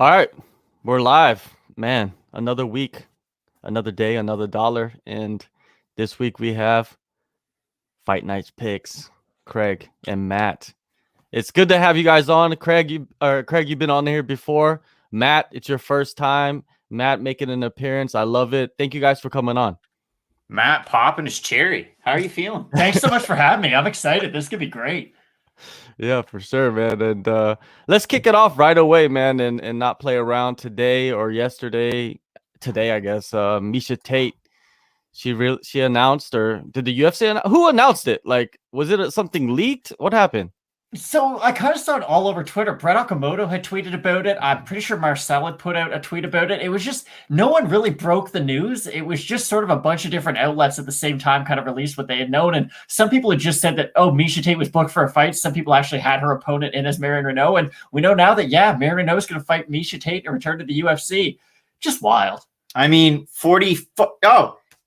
All right, we're live, man. Another week, another day, another dollar, and this week we have Fight Nights picks. Craig and Matt. It's good to have you guys on. Craig, you've been on here before. Matt, it's your first time. Matt making an appearance. I love it. Thank you guys for coming on. Matt popping his cherry. How are you feeling? Thanks so much for having me. I'm excited. This could be great. Yeah, for sure, man. And let's kick it off right away, man, and not play around today or yesterday. Today, I guess. Miesha Tate. She announced, or did the UFC who announced it? Like, was it something leaked? What happened? So I kind of saw it all over Twitter. Brett Okamoto had tweeted about it. I'm pretty sure Marcel had put out a tweet about it. It was just, no one really broke the news. It was just sort of a bunch of different outlets at the same time kind of released what they had known. And some people had just said that, oh, Miesha Tate was booked for a fight. Some people actually had her opponent in as Marion Reneau. And we know now that, yeah, Marion Reneau is going to fight Miesha Tate and return to the UFC. Just wild. I mean,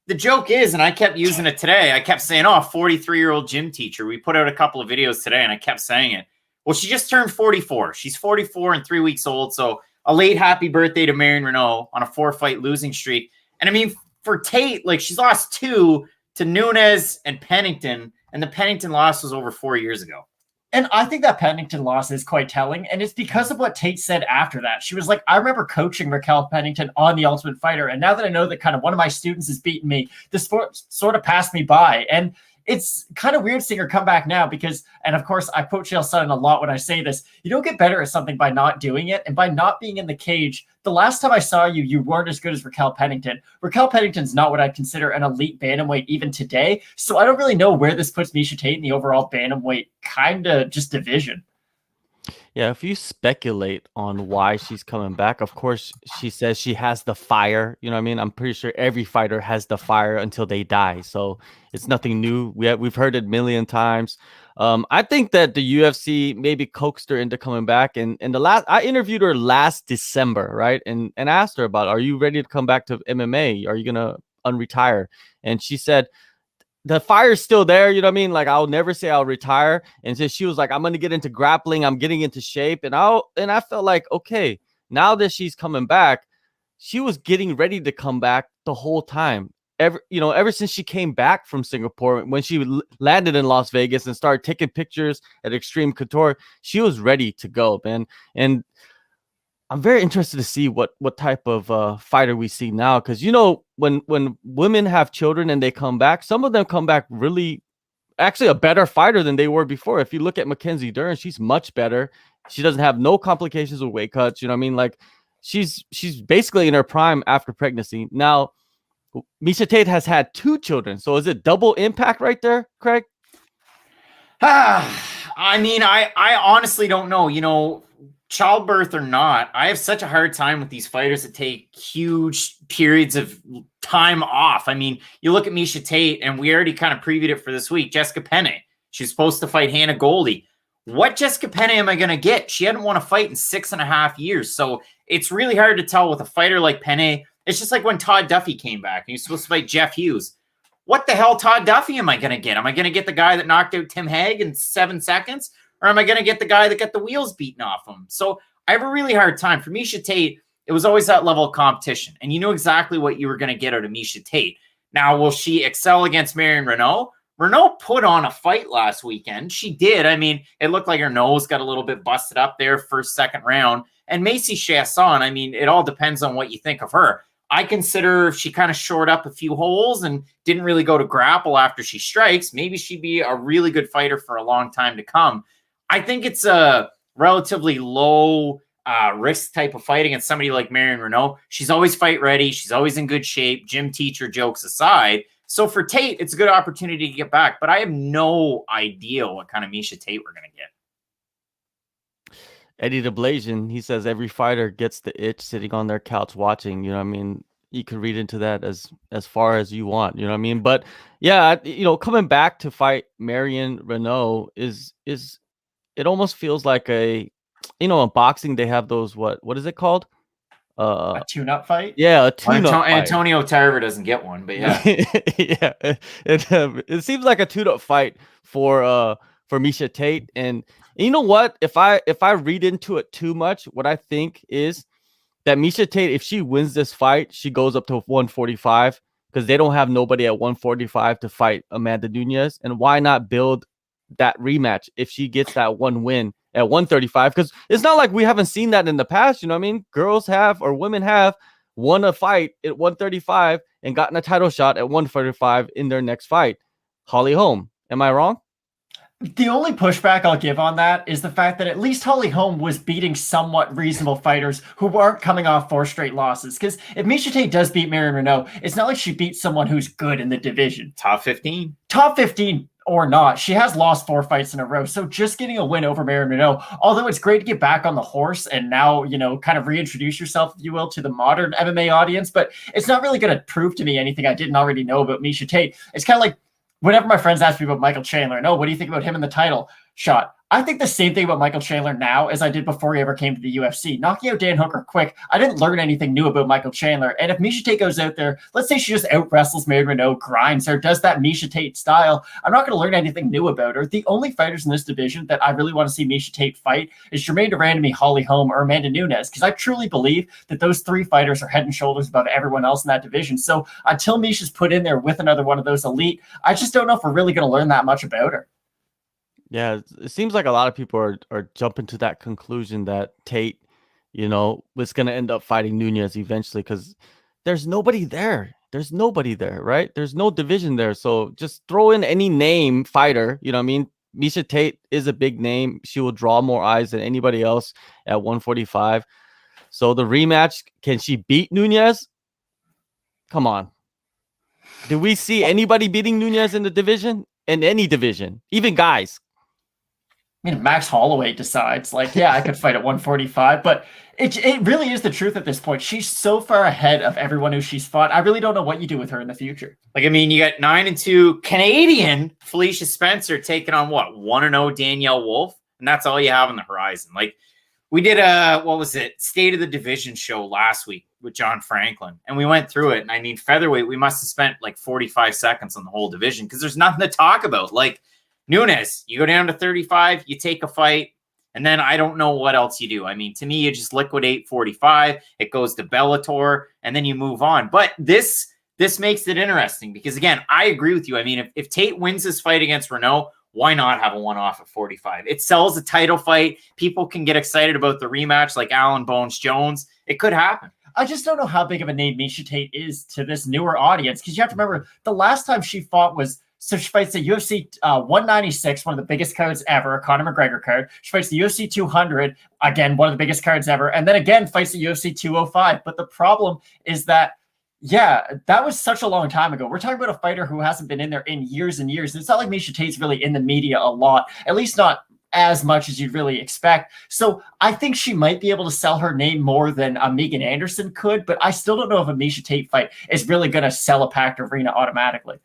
the joke is, and I kept using it today, I kept saying, 43-year-old gym teacher. We put out a couple of videos today, and I kept saying it. Well, she just turned 44. She's 44 and 3 weeks old, so a late happy birthday to Marion Reneau on a 4-fight losing streak. And I mean, for Tate, like, she's lost 2 to Nunes and Pennington, and the Pennington loss was over 4 years ago. And I think that Pennington loss is quite telling, and it's because of what Tate said after that. She was like, I remember coaching Raquel Pennington on The Ultimate Fighter, and now that I know that kind of one of my students is beating me, this sport sort of passed me by. And it's kind of weird seeing her come back now because, and of course, I quote Chael Sonnen a lot when I say this, you don't get better at something by not doing it, and by not being in the cage. The last time I saw you, you weren't as good as Raquel Pennington. Raquel Pennington's not what I'd consider an elite bantamweight even today, so I don't really know where this puts Miesha Tate in the overall bantamweight kind of just division. Yeah, if you speculate on why she's coming back, of course, she says she has the fire. You know what I mean? I'm pretty sure every fighter has the fire until they die. So it's nothing new. We've heard it a million times. I think that the UFC maybe coaxed her into coming back. And I interviewed her last December, right? And asked her about, are you ready to come back to MMA? Are you going to unretire? And she said, the fire's still there, you know what I mean? Like, I'll never say I'll retire. And so she was like, I'm gonna get into grappling, I'm getting into shape. And I felt like, okay, now that she's coming back, she was getting ready to come back the whole time. Ever since she came back from Singapore, when she landed in Las Vegas and started taking pictures at Extreme Couture, she was ready to go, man. And I'm very interested to see what type of fighter we see now, because when women have children and they come back, some of them come back really actually a better fighter than they were before. If you look at Mackenzie Dern, she's much better. She doesn't have no complications with weight cuts. You know what I mean? Like, she's basically in her prime after pregnancy. Now, Miesha Tate has had 2 children, so is it double impact right there, Craig? I mean, I honestly don't know. Childbirth or not, I have such a hard time with these fighters that take huge periods of time off. I mean, you look at Miesha Tate, and we already kind of previewed it for this week. Jessica Penne, she's supposed to fight Hannah Goldie. What Jessica Penne am I going to get? She hadn't won a fight in 6.5 years. So it's really hard to tell with a fighter like Penne. It's just like when Todd Duffy came back and he was supposed to fight Jeff Hughes. What the hell Todd Duffy am I going to get? Am I going to get the guy that knocked out Tim Hague in 7 seconds? Or am I going to get the guy that got the wheels beaten off him? So I have a really hard time. For Miesha Tate, it was always that level of competition. And you knew exactly what you were going to get out of Miesha Tate. Now, will she excel against Marion Reneau? Reneau put on a fight last weekend. She did. I mean, it looked like her nose got a little bit busted up there first, second round. And Macy Chiasson, I mean, it all depends on what you think of her. I consider if she kind of shored up a few holes and didn't really go to grapple after she strikes, maybe she'd be a really good fighter for a long time to come. I think it's a relatively low risk type of fight against somebody like Marion Reneau. She's always fight ready. She's always in good shape, gym teacher jokes aside. So for Tate, it's a good opportunity to get back. But I have no idea what kind of Miesha Tate we're going to get. Eddie the Blasian, he says every fighter gets the itch sitting on their couch watching. You know what I mean? You can read into that as far as you want. You know what I mean? But yeah, coming back to fight Marion Reneau is it almost feels like in boxing they have those what is it called? A tune-up fight? Yeah, a tune-up fight. Antonio Tarver doesn't get one, but yeah. Yeah. It seems like a tune-up fight for Miesha Tate. And you know what? If I read into it too much, what I think is that Miesha Tate, if she wins this fight, she goes up to 145 because they don't have nobody at 145 to fight Amanda Nunes. And why not build that rematch if she gets that one win at 135? Because it's not like we haven't seen that in the past. You know what I mean? Girls have, or women have, won a fight at 135 and gotten a title shot at 145 in their next fight. Holly Holm. Am I wrong? The only pushback I'll give on that is the fact that at least Holly Holm was beating somewhat reasonable fighters who aren't coming off 4 straight losses. Because if Miesha Tate does beat Marion Reneau, it's not like she beat someone who's good in the division. Top 15. Top 15 or not, she has lost 4 fights in a row. So just getting a win over Marion Reneau, although it's great to get back on the horse and now, you know, kind of reintroduce yourself, if you will, to the modern MMA audience, but it's not really going to prove to me anything I didn't already know about Miesha Tate. It's kind of like whenever my friends ask me about Michael Chandler, and, oh, what do you think about him in the title shot? I think the same thing about Michael Chandler now as I did before he ever came to the UFC. Knocking out Dan Hooker quick, I didn't learn anything new about Michael Chandler. And if Miesha Tate goes out there, let's say she just out-wrestles Marion Reneau, grinds her, does that Miesha Tate style, I'm not going to learn anything new about her. The only fighters in this division that I really want to see Miesha Tate fight is Jermaine Durandamy, Holly Holm, or Amanda Nunes, because I truly believe that those 3 fighters are head and shoulders above everyone else in that division. So until Miesha's put in there with another one of those elite, I just don't know if we're really going to learn that much about her. Yeah, it seems like a lot of people are jumping to that conclusion that Tate, you know, was going to end up fighting Nunes eventually because there's nobody there. There's nobody there, right? There's no division there. So just throw in any name fighter. You know what I mean? Miesha Tate is a big name. She will draw more eyes than anybody else at 145. So the rematch, can she beat Nunes? Come on. Do we see anybody beating Nunes in the division? In any division? Even guys? I mean, if Max Holloway decides, like, yeah, I could fight at 145, but it really is the truth at this point. She's so far ahead of everyone who she's fought. I really don't know what you do with her in the future. Like, I mean, you got 9-2 Canadian Felicia Spencer taking on what, 1-0 Danielle Wolf, and that's all you have on the horizon. Like, we did State of the Division show last week with John Franklin, and we went through it. And I mean, featherweight, we must have spent like 45 seconds on the whole division because there's nothing to talk about. Like, Nunes, you go down to 35, you take a fight, and then I don't know what else you do. I mean, to me, you just liquidate 45, it goes to Bellator, and then you move on. But this makes it interesting because, again, I agree with you. I mean, if Tate wins this fight against Reneau, why not have a one-off at 45? It sells a title fight. People can get excited about the rematch like Allen Bones Jones. It could happen. I just don't know how big of a name Miesha Tate is to this newer audience because you have to remember the last time she fought was so she fights the UFC 196, one of the biggest cards ever, a Conor McGregor card. She fights the UFC 200, again, one of the biggest cards ever, and then again fights the UFC 205. But the problem is that, yeah, that was such a long time ago. We're talking about a fighter who hasn't been in there in years and years. And it's not like Miesha Tate's really in the media a lot, at least not as much as you'd really expect. So I think she might be able to sell her name more than Megan Anderson could, but I still don't know if a Miesha Tate fight is really going to sell a packed arena automatically.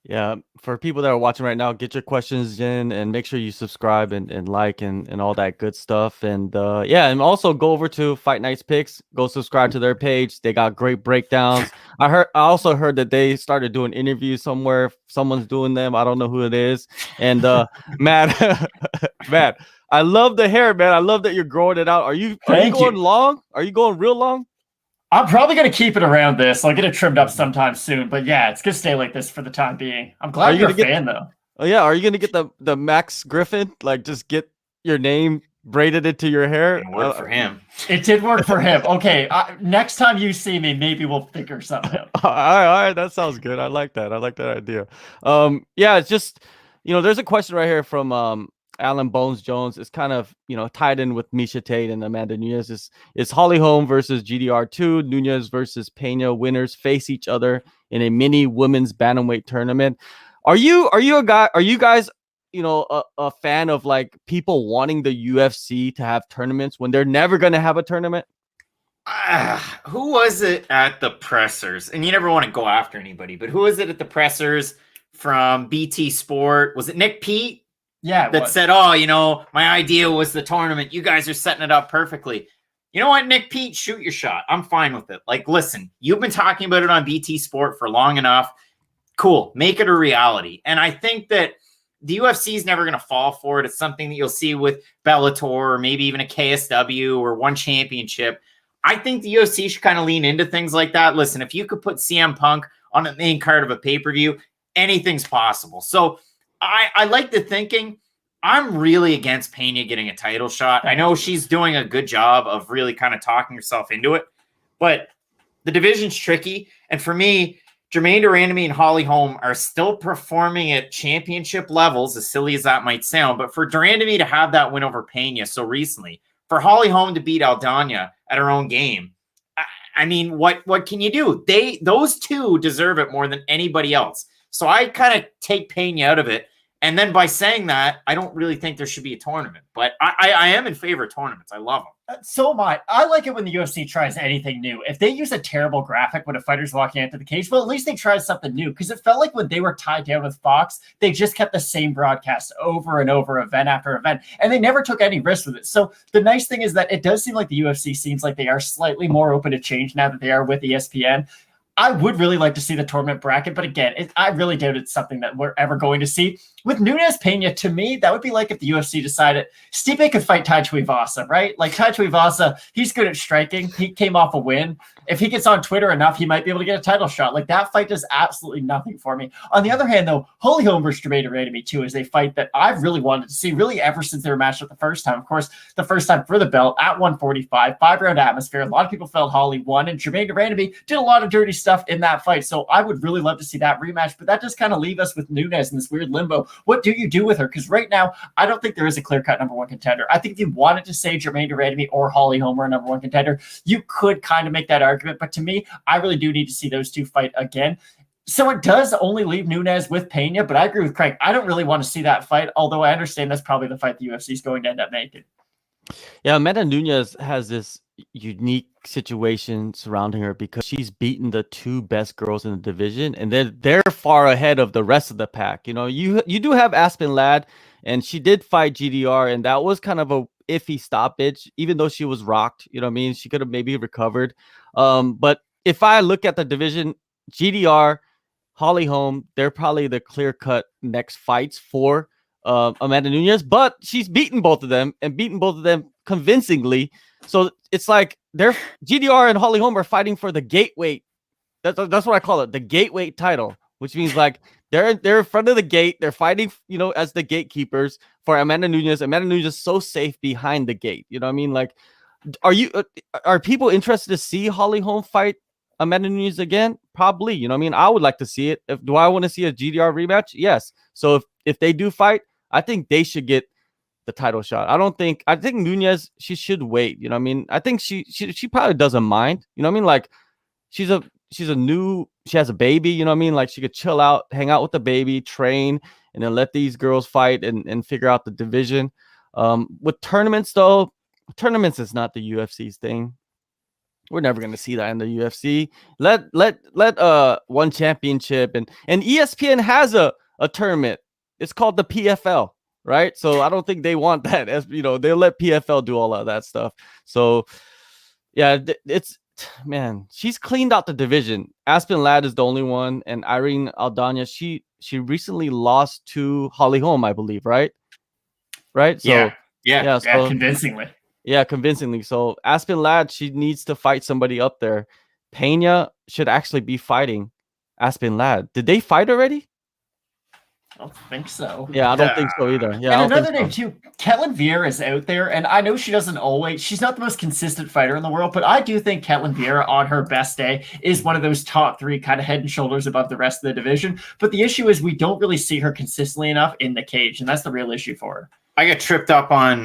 Yeah, for people that are watching right now, get your questions in and make sure you subscribe and like and all that good stuff. And yeah, and also go over to Fight Night's Picks. Go subscribe to their page. They got great breakdowns. I also heard that they started doing interviews somewhere. Someone's doing them. I don't know who it is. And Matt, Matt, I love the hair, man. I love that you're growing it out. Are you going long? Are you going real long? I'm probably going to keep it around this. I'll get it trimmed up sometime soon. But yeah, it's going to stay like this for the time being. I'm glad you're a fan, though. Oh, yeah. Are you going to get the Max Griffin? Like, just get your name braided into your hair? It worked for him. It did work for him. Okay. Next time you see me, maybe we'll figure something out. All right. That sounds good. I like that. I like that idea. Yeah, it's just, there's a question right here from Allen Bones Jones. Is kind of, tied in with Miesha Tate and Amanda Nunes. Is Holly Holm versus GDR2, Nunes versus Pena. Winners face each other in a mini women's bantamweight tournament. Are you guys, a fan of like people wanting the UFC to have tournaments when they're never going to have a tournament? Who was it at the pressers? And you never want to go after anybody, but who was it at the pressers from BT Sport? Was it Nick Pete? Yeah, that said, oh, my idea was the tournament. You guys are setting it up perfectly. You know what, Nick Pete, shoot your shot. I'm fine with it. Like, listen, you've been talking about it on BT Sport for long enough. Cool. Make it a reality. And I think that the UFC is never going to fall for it. It's something that you'll see with Bellator or maybe even a KSW or One Championship. I think the UFC should kind of lean into things like that. Listen, if you could put CM Punk on the main card of a pay-per-view, anything's possible. So I like the thinking. I'm really against Pena getting a title shot. I know she's doing a good job of really kind of talking herself into it, but the division's tricky. And for me, Germaine de Randamie and Holly Holm are still performing at championship levels, as silly as that might sound. But for de Randamie to have that win over Pena so recently, for Holly Holm to beat Aldana at her own game, I mean, what can you do? Those two deserve it more than anybody else. So I kind of take Pena out of it. And then by saying that, I don't really think there should be a tournament. But I am in favor of tournaments. I love them. So am I. I like it when the UFC tries anything new. If they use a terrible graphic when a fighter's walking into the cage, well, at least they tried something new. Because it felt like when they were tied down with Fox, they just kept the same broadcast over and over, event after event. And they never took any risks with it. So the nice thing is that it does seem like the UFC seems like they are slightly more open to change now that they are with ESPN. I would really like to see the tournament bracket, but again, I really doubt it's something that we're ever going to see. With Nunes Pena, to me, that would be like if the UFC decided Stipe could fight Tai Tuivasa, right? Like Tai Tuivasa, he's good at striking. He came off a win. If he gets on Twitter enough, he might be able to get a title shot. Like that fight does absolutely nothing for me. On the other hand, though, Holly Holm versus Germaine de Randamie too is a fight that I've really wanted to see, really ever since they were matched up the first time. Of course, the first time for the belt at 145, 5-round atmosphere. A lot of people felt Holly won, and Germaine de Randamie did a lot of dirty stuff in that fight. So I would really love to see that rematch, but that does kind of leave us with Nunes in this weird limbo. What do you do with her? Because right now, I don't think there is a clear-cut number one contender. I think if you wanted to say Germaine de Randamie or Holly Holm are a number one contender, you could kind of make that argument. But to me, I really do need to see those two fight again. So it does only leave Nunes with Pena, but I agree with Craig. I don't really want to see that fight, although I understand that's probably the fight the UFC is going to end up making. Yeah, Amanda Nunes has this unique situation surrounding her because she's beaten the two best girls in the division, and they're far ahead of the rest of the pack. You know, you do have Aspen Ladd, and she did fight GDR, and that was kind of a iffy stoppage, even though she was rocked. You know what I mean? She could have maybe recovered. But if I look at the division, GDR, Holly Holm, they're probably the clear-cut next fights for Amanda Nunes, but she's beaten both of them and beaten both of them convincingly. So it's like they're GDR and Holly Holm are fighting for the gateway. That's what I call it, the gateway title, which means like they're in front of the gate. They're fighting, you know, as the gatekeepers for Amanda Nunes. Amanda Nunes is so safe behind the gate. You know what I mean? Like, are people interested to see Holly Holm fight Amanda Nunes again? Probably. You know what I mean? I would like to see it. Do I want to see a GDR rematch? Yes. So if they do fight, I think they should get the title shot. I think Nunes, she should wait. You know what I mean? I think she probably doesn't mind. You know what I mean? Like she has a baby, you know what I mean? Like she could chill out, hang out with the baby, train, and then let these girls fight and figure out the division. With tournaments though, tournaments is not the UFC's thing. We're never going to see that in the UFC. Let one championship and ESPN has a tournament. It's called the PFL, right? So I don't think they want that. As you know, they'll let PFL do all of that stuff. So yeah, she's cleaned out the division. Aspen Ladd is the only one, and Irene Aldana, she recently lost to Holly Holm, I believe, right? Right? So yeah, convincingly. Yeah, convincingly. So Aspen Ladd, she needs to fight somebody up there. Pena should actually be fighting Aspen Ladd. Did they fight already? I don't think so. Yeah, I don't think so either. Yeah, and another name too, Ketlin Vieira is out there, and I know she doesn't always. She's not the most consistent fighter in the world, but I do think Ketlin Vieira on her best day is one of those top three, kind of head and shoulders above the rest of the division. But the issue is we don't really see her consistently enough in the cage, and that's the real issue for her. I got tripped up on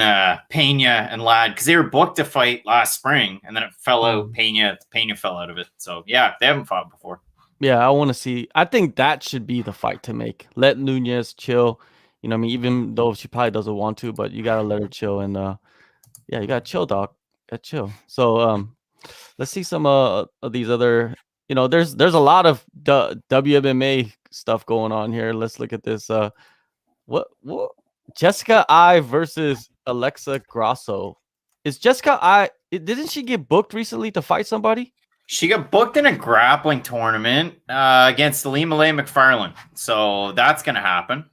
Pena and Ladd because they were booked to fight last spring, and then it fell out. Pena fell out of it. So yeah, they haven't fought before. Yeah, I want to see. I think that should be the fight to make. Let Nunes chill. You know what I mean? Even though she probably doesn't want to, but you got to let her chill. And yeah, you got to chill, dog. Got to chill. So let's see some of these other, you know, there's a lot of WMMA stuff going on here. Let's look at this. What Jessica I versus Alexa Grosso. Is Jessica I, didn't she get booked recently to fight somebody? She got booked in a grappling tournament against Alima McFarlane. So that's going to happen.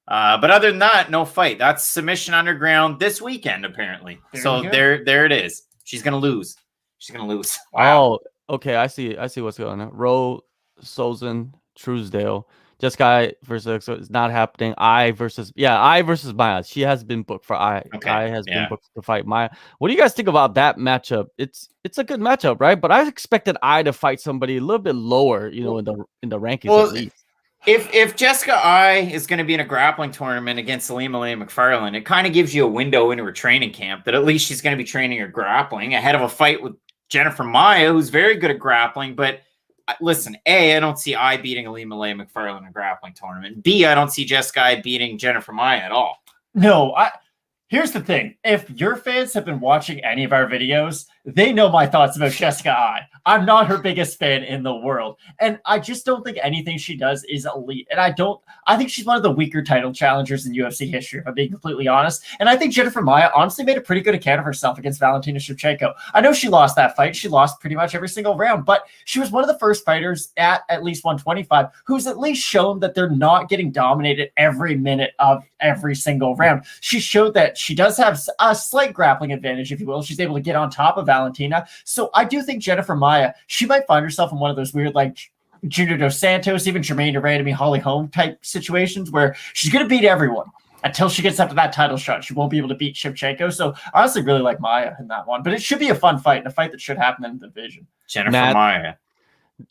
But other than that, no fight. That's Submission Underground this weekend, apparently. There it is. She's going to lose. She's gonna lose. Wow. Oh, okay. I see what's going on. Roe, Sozen, Truesdale. Jessica versus so it's not happening. I versus Maia. She has been booked for I. Okay, I has been booked to fight Maia. What do you guys think about that matchup? It's a good matchup, right? But I expected I to fight somebody a little bit lower, in the rankings at least. If Jessica I is going to be in a grappling tournament against Almeida McFarland, it kind of gives you a window into her training camp that at least she's going to be training her grappling ahead of a fight with Jennifer Maia, who's very good at grappling. But listen, A, I don't see I beating Almeida McFarland in a grappling tournament. B, I don't see Jessica I beating Jennifer Maia at all. No, here's the thing. If your fans have been watching any of our videos, they know my thoughts about Jessica I. I'm not her biggest fan in the world. And I just don't think anything she does is elite. And I think she's one of the weaker title challengers in UFC history, if I'm being completely honest. And I think Jennifer Maia honestly made a pretty good account of herself against Valentina Shevchenko. I know she lost that fight. She lost pretty much every single round, but she was one of the first fighters at least 125 who's at least shown that they're not getting dominated every minute of every single round. She showed that she does have a slight grappling advantage, if you will. She's able to get on top of Valentina. So I do think Jennifer Maia, she might find herself in one of those weird, like Junior Dos Santos, even Jermaine Durandamy, Holly Holm type situations where she's going to beat everyone until she gets up to that title shot. She won't be able to beat Shevchenko. So I honestly really like Maia in that one, but it should be a fun fight and a fight that should happen in the division. Jennifer Maia.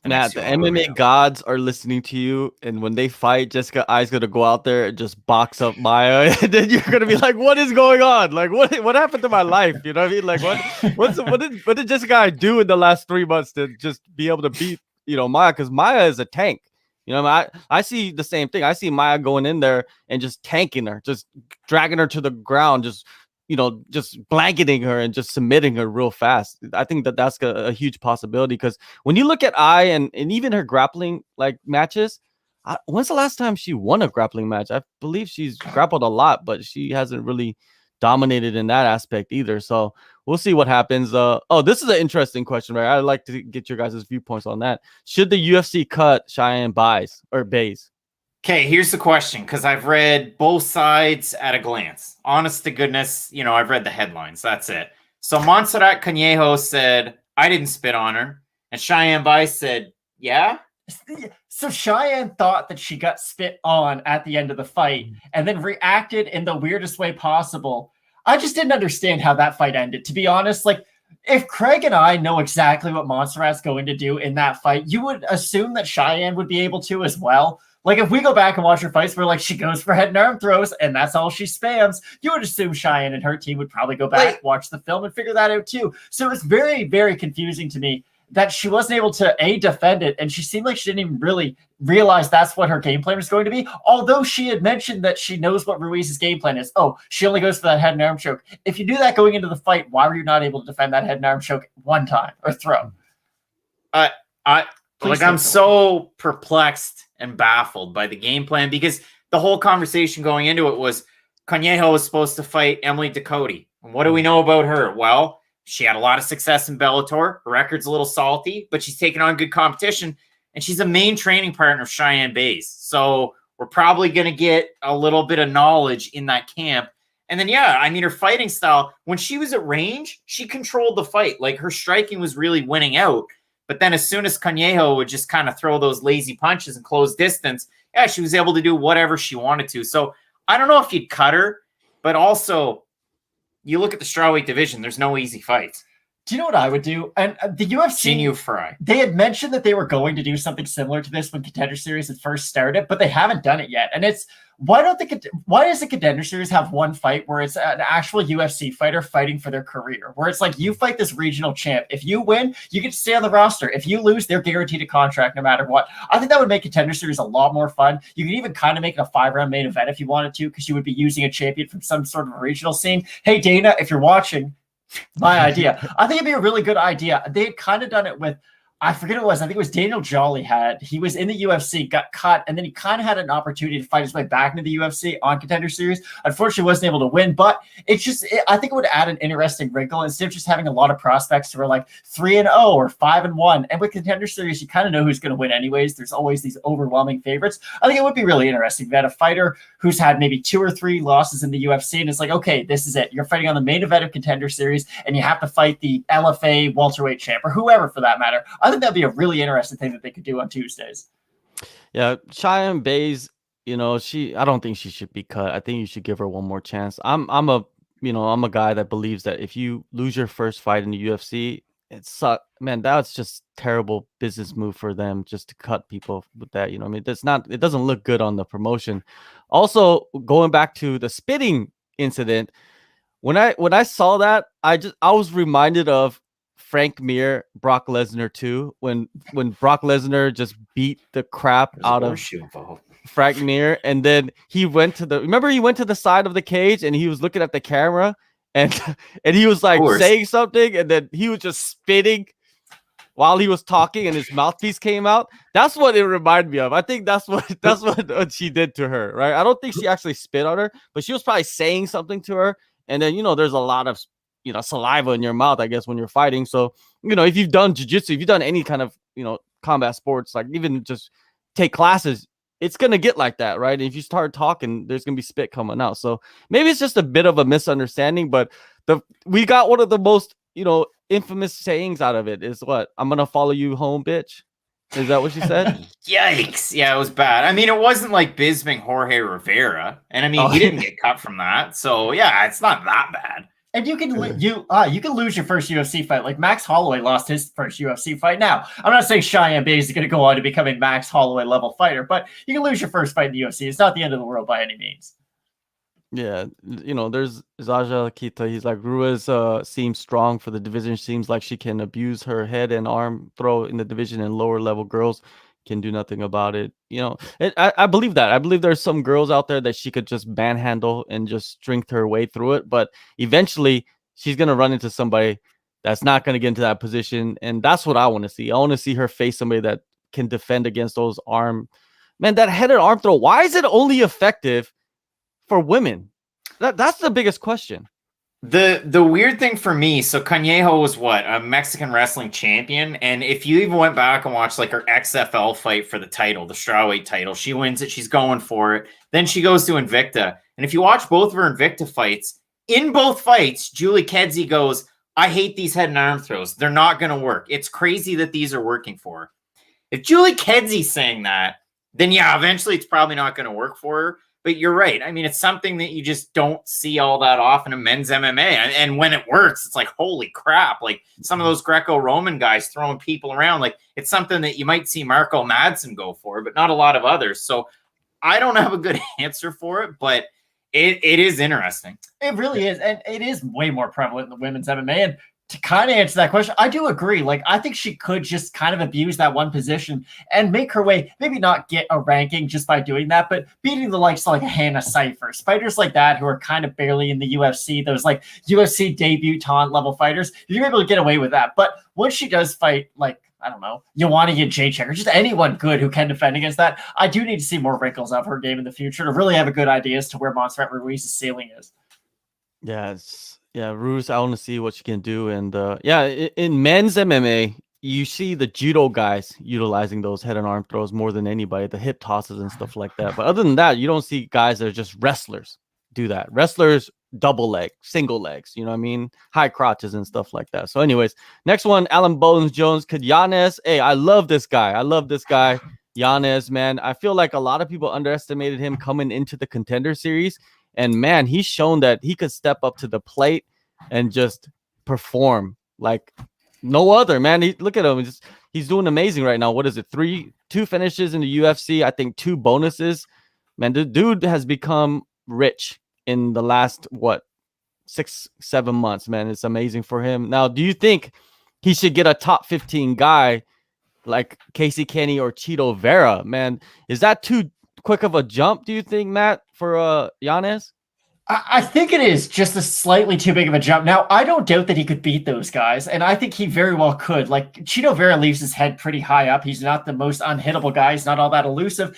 Matt, the MMA gods are listening to you, and when they fight, Jessica I's gonna go out there and just box up Maia, and then you're gonna be like, "What is going on? Like, what happened to my life? You know what I mean? Like, what did Jessica I do in the last 3 months to just be able to beat Maia? Because Maia is a tank. I see the same thing. I see Maia going in there and just tanking her, just dragging her to the ground, just blanketing her and just submitting her real fast. I think that's a huge possibility because when you look at I and even her grappling like matches, when's the last time she won a grappling match? I believe she's grappled a lot, but she hasn't really dominated in that aspect either. So we'll see what happens. This is an interesting question, right? I'd like to get your guys' viewpoints on that. Should the UFC cut Cheyenne Bays? Okay, here's the question, because I've read both sides at a glance. Honest to goodness, I've read the headlines. That's it. So Montserrat Conejo said, I didn't spit on her. And Cheyenne Bays said, yeah? So Cheyenne thought that she got spit on at the end of the fight and then reacted in the weirdest way possible. I just didn't understand how that fight ended, to be honest. Like, if Craig and I know exactly what Montserrat's going to do in that fight, you would assume that Cheyenne would be able to as well. Like, if we go back and watch her fights where, like, she goes for head and arm throws and that's all she spams, you would assume Cheyenne and her team would probably go back, watch the film, and figure that out too. So it's very, very confusing to me that she wasn't able to, defend it, and she seemed like she didn't even really realize that's what her game plan was going to be, although she had mentioned that she knows what Ruiz's game plan is. Oh, she only goes for that head and arm choke. If you knew that going into the fight, why were you not able to defend that head and arm choke one time or throw? I'm so perplexed and baffled by the game plan because the whole conversation going into it was Conejo was supposed to fight Emily Ducote. And what do we know about her? Well, she had a lot of success in Bellator. Her record's a little salty, but she's taking on good competition, and she's a main training partner of Cheyenne Bays. So we're probably going to get a little bit of knowledge in that camp. And then, her fighting style, when she was at range, she controlled the fight. Like, her striking was really winning out. But then as soon as Conejo would just kind of throw those lazy punches and close distance, she was able to do whatever she wanted to. So I don't know if you'd cut her, but also you look at the strawweight division, there's no easy fights. Do you know what I would do? And the UFC, Sinew Fry. They had mentioned that they were going to do something similar to this when Contender Series had first started, but they haven't done it yet. And it's why does the Contender Series have one fight where it's an actual UFC fighter fighting for their career, where it's like you fight this regional champ. If you win, you get to stay on the roster. If you lose, they're guaranteed a contract no matter what. I think that would make Contender Series a lot more fun. You could even kind of make it a 5-round main event if you wanted to, because you would be using a champion from some sort of a regional scene. Hey, Dana, if you're watching, my idea. I think it'd be a really good idea. They had kind of done it with I forget who it was. I think it was Daniel Jolly he was in the UFC, got cut, and then he kind of had an opportunity to fight his way back into the UFC on Contender Series. Unfortunately, wasn't able to win, but I think it would add an interesting wrinkle instead of just having a lot of prospects who are like 3-0 or 5-1. And with Contender Series, you kind of know who's going to win anyways. There's always these overwhelming favorites. I think it would be really interesting. We had a fighter who's had maybe 2 or 3 losses in the UFC, and it's like, okay, this is it. You're fighting on the main event of Contender Series, and you have to fight the LFA welterweight champ or whoever for that matter. I think that'd be a really interesting thing that they could do on Tuesdays. Yeah, Cheyenne Bays, I don't think she should be cut. I think you should give her one more chance. I'm a guy that believes that if you lose your first fight in the UFC, man, that's just terrible business move for them just to cut people with that. I mean, it doesn't look good on the promotion. Also, going back to the spitting incident, when I saw that, I was reminded of Frank Mir, Brock Lesnar too. When Brock Lesnar just beat the crap out of Frank Mir, and then he went to the side of the cage and he was looking at the camera and he was like saying something, and then he was just spitting while he was talking and his mouthpiece came out. That's what it reminded me of. I think that's what she did to her, right? I don't think she actually spit on her, but she was probably saying something to her. And then, there's a lot of, saliva in your mouth, I guess, when you're fighting. So, if you've done jiu-jitsu, if you've done any kind of, combat sports, like even just take classes, it's going to get like that, right? And if you start talking, there's going to be spit coming out. So maybe it's just a bit of a misunderstanding, but we got one of the most, infamous sayings out of it is what? I'm going to follow you home, bitch. Is that what she said? Yikes. Yeah, it was bad. I mean, it wasn't like Bisping Jorge Rivera. And I mean, he didn't get cut from that. So yeah, it's not that bad. And you can lose your first UFC fight. Like Max Holloway lost his first UFC fight. Now, I'm not saying Cheyenne Bays is going to go on to become a Max Holloway level fighter, but you can lose your first fight in the UFC. It's not the end of the world by any means. Yeah, there's Zaja Kita. He's like, Ruiz seems strong for the division. Seems like she can abuse her head and arm throw in the division, and lower level girls can do nothing about it. I believe that. I believe there's some girls out there that she could just manhandle and just strength her way through it. But eventually, she's gonna run into somebody that's not gonna get into that position, and that's what I want to see. I want to see her face somebody that can defend against those arm. Man, that head and arm throw. Why is it only effective for women? That's the biggest question. The weird thing for me, so Canejo was what, a Mexican wrestling champion, and if you even went back and watched like her XFL fight for the title, the strawweight title, she wins it, she's going for it. Then she goes to Invicta, and if you watch both of her Invicta fights, in both fights, Julie Kedzie goes, "I hate these head and arm throws. They're not going to work. It's crazy that these are working for her." If Julie Kedzie's saying that, then yeah, eventually it's probably not going to work for her. But you're right. I mean, it's something that you just don't see all that often in men's MMA. And when it works, it's like, holy crap. Like some of those Greco-Roman guys throwing people around. Like it's something that you might see Marco Madsen go for, but not a lot of others. So I don't have a good answer for it, but it is interesting. It really is. And it is way more prevalent in the women's MMA. And to kind of answer that question, I do agree. Like, I think she could just kind of abuse that one position and make her way, maybe not get a ranking just by doing that, but beating the likes of like a Hannah Cipher, fighters like that who are kind of barely in the UFC, those like UFC debutante level fighters, you're able to get away with that. But once she does fight, like, I don't know, Joanna Jędrzejczyk or just anyone good who can defend against that, I do need to see more wrinkles of her game in the future to really have a good idea as to where Montserrat Ruiz's ceiling is. Yeah, Ruiz, I want to see what she can do. And in men's MMA, you see the judo guys utilizing those head and arm throws more than anybody, the hip tosses and stuff like that. But other than that, you don't see guys that are just wrestlers do that. Wrestlers, double leg, single legs, you know what I mean? High crotches and stuff like that. So anyways, next one, Alan Bones Jones. Could Yanez? Hey, I love this guy. Yanez, man. I feel like a lot of people underestimated him coming into the Contender Series. And man, he's shown that he could step up to the plate and just perform like no other, man. Look at him. He's doing amazing right now. What is it? 2 finishes in the UFC. I think 2 bonuses. Man, the dude has become rich in the last, 6-7 months, man. It's amazing for him. Now, do you think he should get a top 15 guy like Casey Kenny or Chito Vera? Man, is that too quick of a jump, do you think, Matt, for Yanez? I think it is just a slightly too big of a jump. Now, I don't doubt that he could beat those guys, and I think he very well could. Like, Chito Vera leaves his head pretty high up. He's not the most unhittable guy. He's not all that elusive.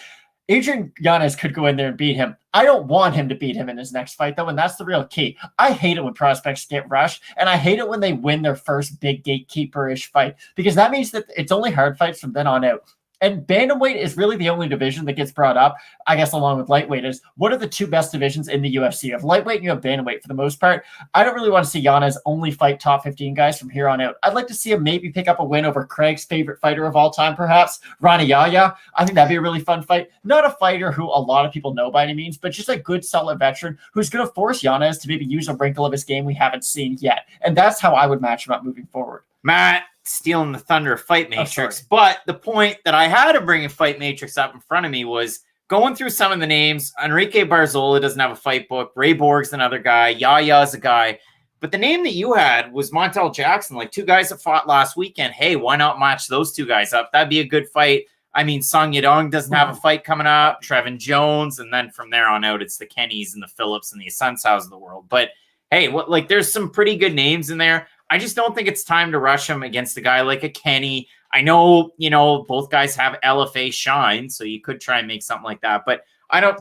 Adrian Yanez could go in there and beat him. I don't want him to beat him in his next fight, though, and that's the real key. I hate it when prospects get rushed, and I hate it when they win their first big gatekeeper-ish fight, because that means that it's only hard fights from then on out. And bantamweight is really the only division that gets brought up, I guess, along with lightweight. Is what are the two best divisions in the UFC? You have lightweight and you have bantamweight for the most part. I don't really want to see Yanez only fight top 15 guys from here on out. I'd like to see him maybe pick up a win over Craig's favorite fighter of all time, perhaps, Rani Yahya. I think that'd be a really fun fight. Not a fighter who a lot of people know by any means, but just a good, solid veteran who's going to force Yanez to maybe use a wrinkle of his game we haven't seen yet. And that's how I would match him up moving forward. Matt stealing the thunder of Fight Matrix, but the point that I had to bring a Fight Matrix up in front of me was going through some of the names. Enrique Barzola doesn't have a fight book. Ray Borg's another guy. Yaya's a guy. But the name that you had was Montel Jackson, like two guys that fought last weekend. Hey, why not match those two guys up? That'd be a good fight. I mean, Song Yadong doesn't have a fight coming up. Trevin Jones, and then from there on out, it's the Kennys and the Phillips and the Assunçãos of the world. But hey, there's some pretty good names in there. I just don't think it's time to rush him against a guy like a Kenny. I know, both guys have LFA shine, so you could try and make something like that. But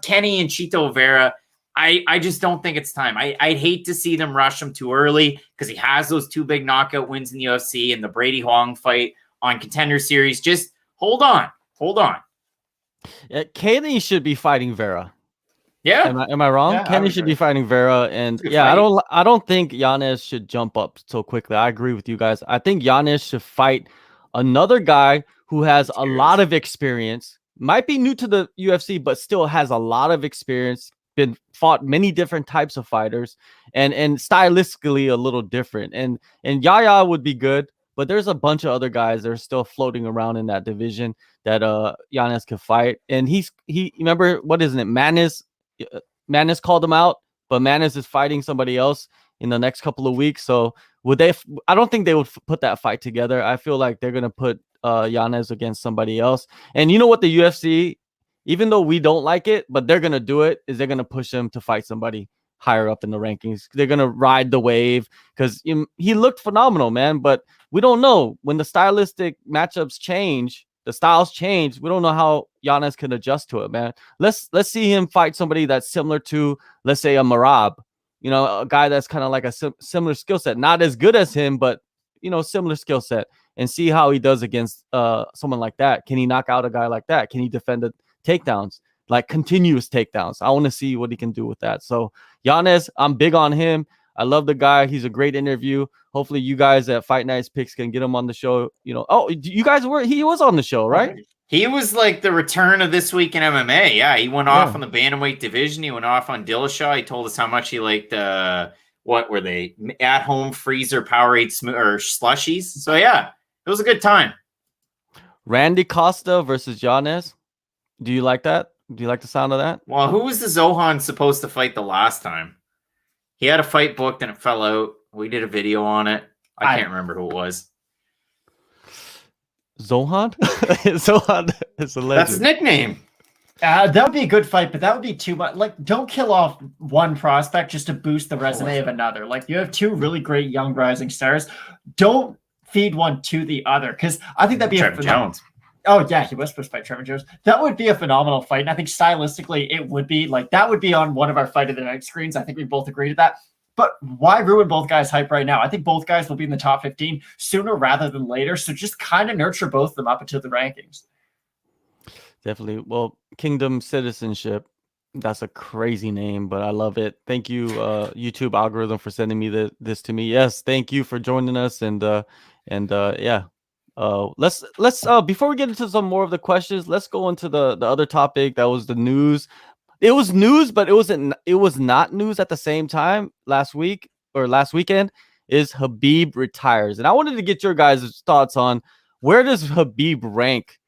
Kenny and Chito Vera, I just don't think it's time. I'd hate to see them rush him too early because he has those two big knockout wins in the UFC and the Brady Hong fight on Contender Series. Just hold on. Yeah, Kenny should be fighting Vera. Yeah. Am I wrong? Yeah, Kenny should be fighting Vera, and I don't think Yanez should jump up so quickly. I agree with you guys. I think Yanez should fight another guy who has a lot of experience, might be new to the UFC, but still has a lot of experience, been fought many different types of fighters, and stylistically a little different. And Yaya would be good, but there's a bunch of other guys that are still floating around in that division that Yanez could fight. And he remember, what isn't it, Manis called him out, but Manis is fighting somebody else in the next couple of weeks. So I don't think they would put that fight together. I feel like they're going to put Yanez against somebody else. And you know what, the UFC, even though we don't like it, but they're going to do it, is they're going to push him to fight somebody higher up in the rankings. They're going to ride the wave because he looked phenomenal, man. But we don't know when the stylistic matchups change. The styles change. We don't know how Yanez can adjust to it, man. Let's see him fight somebody that's similar to, let's say, a Marab, a guy that's kind of like a similar skill set, not as good as him, but similar skill set, and see how he does against someone like that. Can he knock out a guy like that? Can he defend the takedowns, like continuous takedowns? I want to see what he can do with that. So Yanez, I'm big on him. I love the guy. He's a great interview. Hopefully you guys at Fight Nights Picks can get him on the show. Oh, you guys he was on the show, right? He was like the return of This Week in MMA. Yeah, he went off on the bantamweight division. He went off on Dillashaw. He told us how much he liked what were they? At-home freezer Powerade or slushies. So yeah, it was a good time. Randy Costa versus Yanez. Do you like that? Do you like the sound of that? Well, who was the Zohan supposed to fight the last time? He had a fight booked and it fell out. We did a video on it. I can't remember who it was. Zohan? Zohan is a legend. That's his nickname. That would be a good fight, but that would be too much. Like, don't kill off one prospect just to boost the resume of another. Like, you have two really great young rising stars. Don't feed one to the other, because I think that'd be Trevor Jones. Oh, yeah, he was supposed to fight Trevor Jones. That would be a phenomenal fight. And I think stylistically, it would be like that would be on one of our Fight of the Night screens. I think we both agree to that. But why ruin both guys' hype right now? I think both guys will be in the top 15 sooner rather than later. So just kind of nurture both of them up into the rankings. Definitely. Well, Kingdom Citizenship. That's a crazy name, but I love it. Thank you, YouTube algorithm, for sending me this to me. Yes, thank you for joining us. And yeah. Let's before we get into some more of the questions, let's go into the other topic that was the news. It was news, but it was not news at the same time. Last weekend is Khabib retires, and I wanted to get your guys' thoughts on where does Khabib rank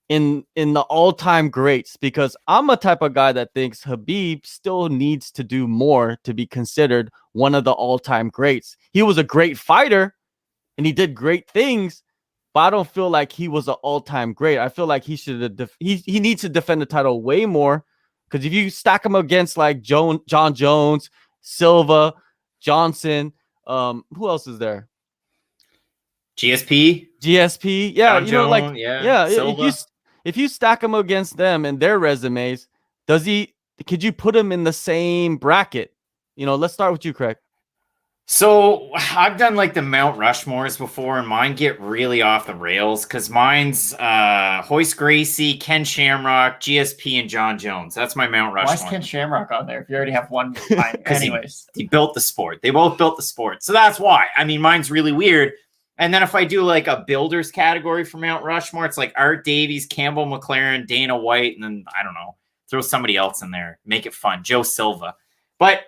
in the all-time greats, because I'm a type of guy that thinks Khabib still needs to do more to be considered one of the all-time greats. He was a great fighter and he did great things, but I don't feel like he was an all-time great. I feel like he should he needs to defend the title way more, because if you stack him against like John Jones Silva, Johnson. Who else is there? GSP. Yeah, John you know, like Jones, yeah, yeah. Silva. If you stack him against them and their resumes, could you put him in the same bracket? You know, let's start with you, Craig. So I've done like the Mount Rushmores before, and mine get really off the rails because mine's Hoist Gracie, Ken Shamrock, GSP, and John Jones. That's my Mount Rushmore. Why is Ken Shamrock on there if you already have one? Anyways, he built the sport. They both built the sport, so that's why. I mean, mine's really weird. And then if I do like a builders category for Mount Rushmore, it's like Art Davies, Campbell McLaren, Dana White, and then I don't know, throw somebody else in there, make it fun, Joe Silva. But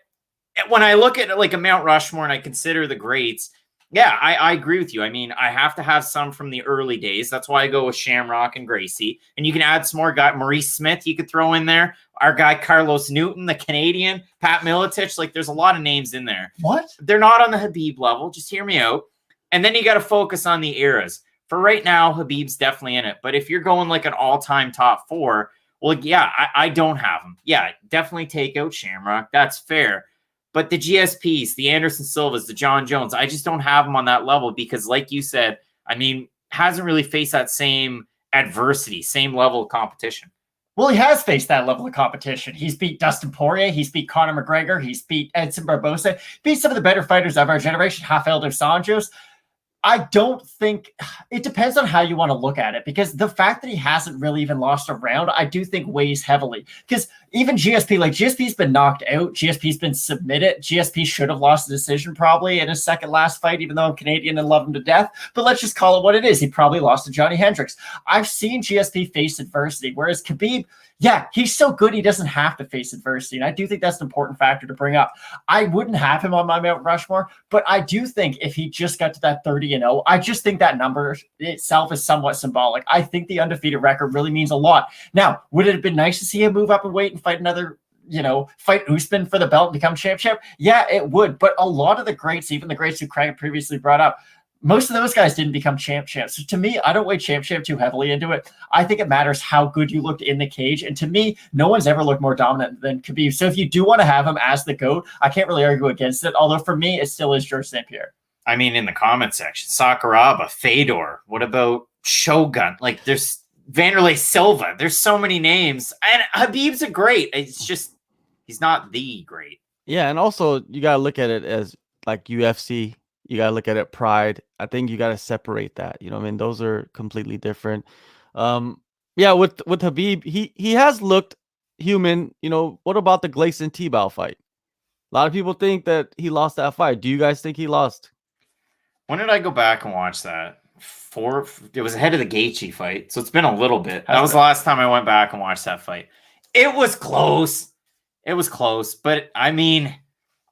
when I look at like a Mount Rushmore and I consider the greats, yeah, I agree with you. I mean, I have to have some from the early days. That's why I go with Shamrock and Gracie. And you can add some more guys. Maurice Smith, you could throw in there. Our guy, Carlos Newton, the Canadian, Pat Miletich. Like, there's a lot of names in there. What? They're not on the Khabib level. Just hear me out. And then you got to focus on the eras. For right now, Khabib's definitely in it. But if you're going like an all-time top 4, well, yeah, I don't have him. Yeah, definitely take out Shamrock. That's fair. But the GSPs, the Anderson Silvas, the John Jones, I just don't have them on that level because, like you said, I mean, hasn't really faced that same adversity, same level of competition. Well, he has faced that level of competition. He's beat Dustin Poirier. He's beat Conor McGregor. He's beat Edson Barbosa. Beat some of the better fighters of our generation, Rafael dos Anjos. I don't think it depends on how you want to look at it, because the fact that he hasn't really even lost a round, I do think weighs heavily. Because even GSP's been knocked out. GSP's been submitted. GSP should have lost the decision probably in his second last fight, even though I'm Canadian and love him to death. But let's just call it what it is. He probably lost to Johnny Hendricks. I've seen GSP face adversity, whereas Khabib, yeah, he's so good he doesn't have to face adversity. And I do think that's an important factor to bring up. I wouldn't have him on my Mount Rushmore, but I do think if he just got to that 30-0, I just think that number itself is somewhat symbolic. I think the undefeated record really means a lot. Now, would it have been nice to see him move up and weight and fight another, fight Usman for the belt and become champ? Yeah, it would. But a lot of the greats, even the greats who Craig previously brought up, most of those guys didn't become champ. So to me, I don't weigh champ too heavily into it. I think it matters how good you looked in the cage. And to me, no one's ever looked more dominant than Khabib. So if you do want to have him as the GOAT, I can't really argue against it. Although for me, it still is Georges St-Pierre. I mean, in the comment section, Sakuraba, Fedor, what about Shogun? Like, there's Vanderlei Silva. There's so many names. And Khabib's a great. It's just, he's not the great. Yeah, and also you got to look at it as like UFC. You got to look at it pride. I think you got to separate that. You know what I mean? Those are completely different. Yeah, with Khabib, he has looked human. You know, what about the Gleison Tebow fight? A lot of people think that he lost that fight. Do you guys think he lost? When did I go back and watch that? It was ahead of the Gaethje fight, so it's been a little bit. That was the last time I went back and watched that fight. It was close. But I mean,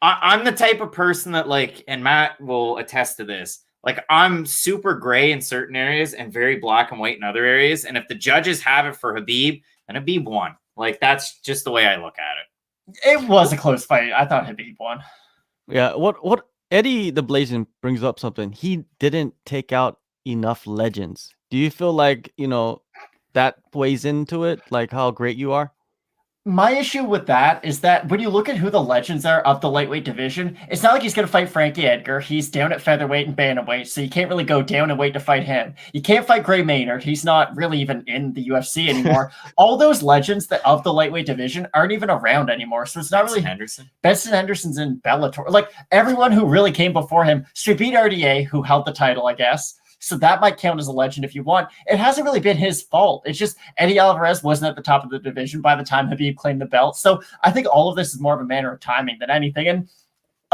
I'm the type of person that, like, and Matt will attest to this, like, I'm super gray in certain areas and very black and white in other areas. And if the judges have it for Khabib, then Khabib won. Like, that's just the way I look at it. It was a close fight. I thought Khabib won. Yeah, what Eddie the Blazing brings up something. He didn't take out enough legends. Do you feel like, that weighs into it, like how great you are? My issue with that is that when you look at who the legends are of the lightweight division, it's not like he's going to fight Frankie Edgar. He's down at featherweight and bantamweight, so you can't really go down and weight to fight him. You can't fight Gray Maynard. He's not really even in the UFC anymore. All those legends of the lightweight division aren't even around anymore, so it's not really Henderson. Benson Henderson's in Bellator. Like, everyone who really came before him, Strabit RDA, who held the title, I guess. So that might count as a legend if you want. It hasn't really been his fault. It's just Eddie Alvarez wasn't at the top of the division by the time Khabib claimed the belt. So I think all of this is more of a matter of timing than anything. And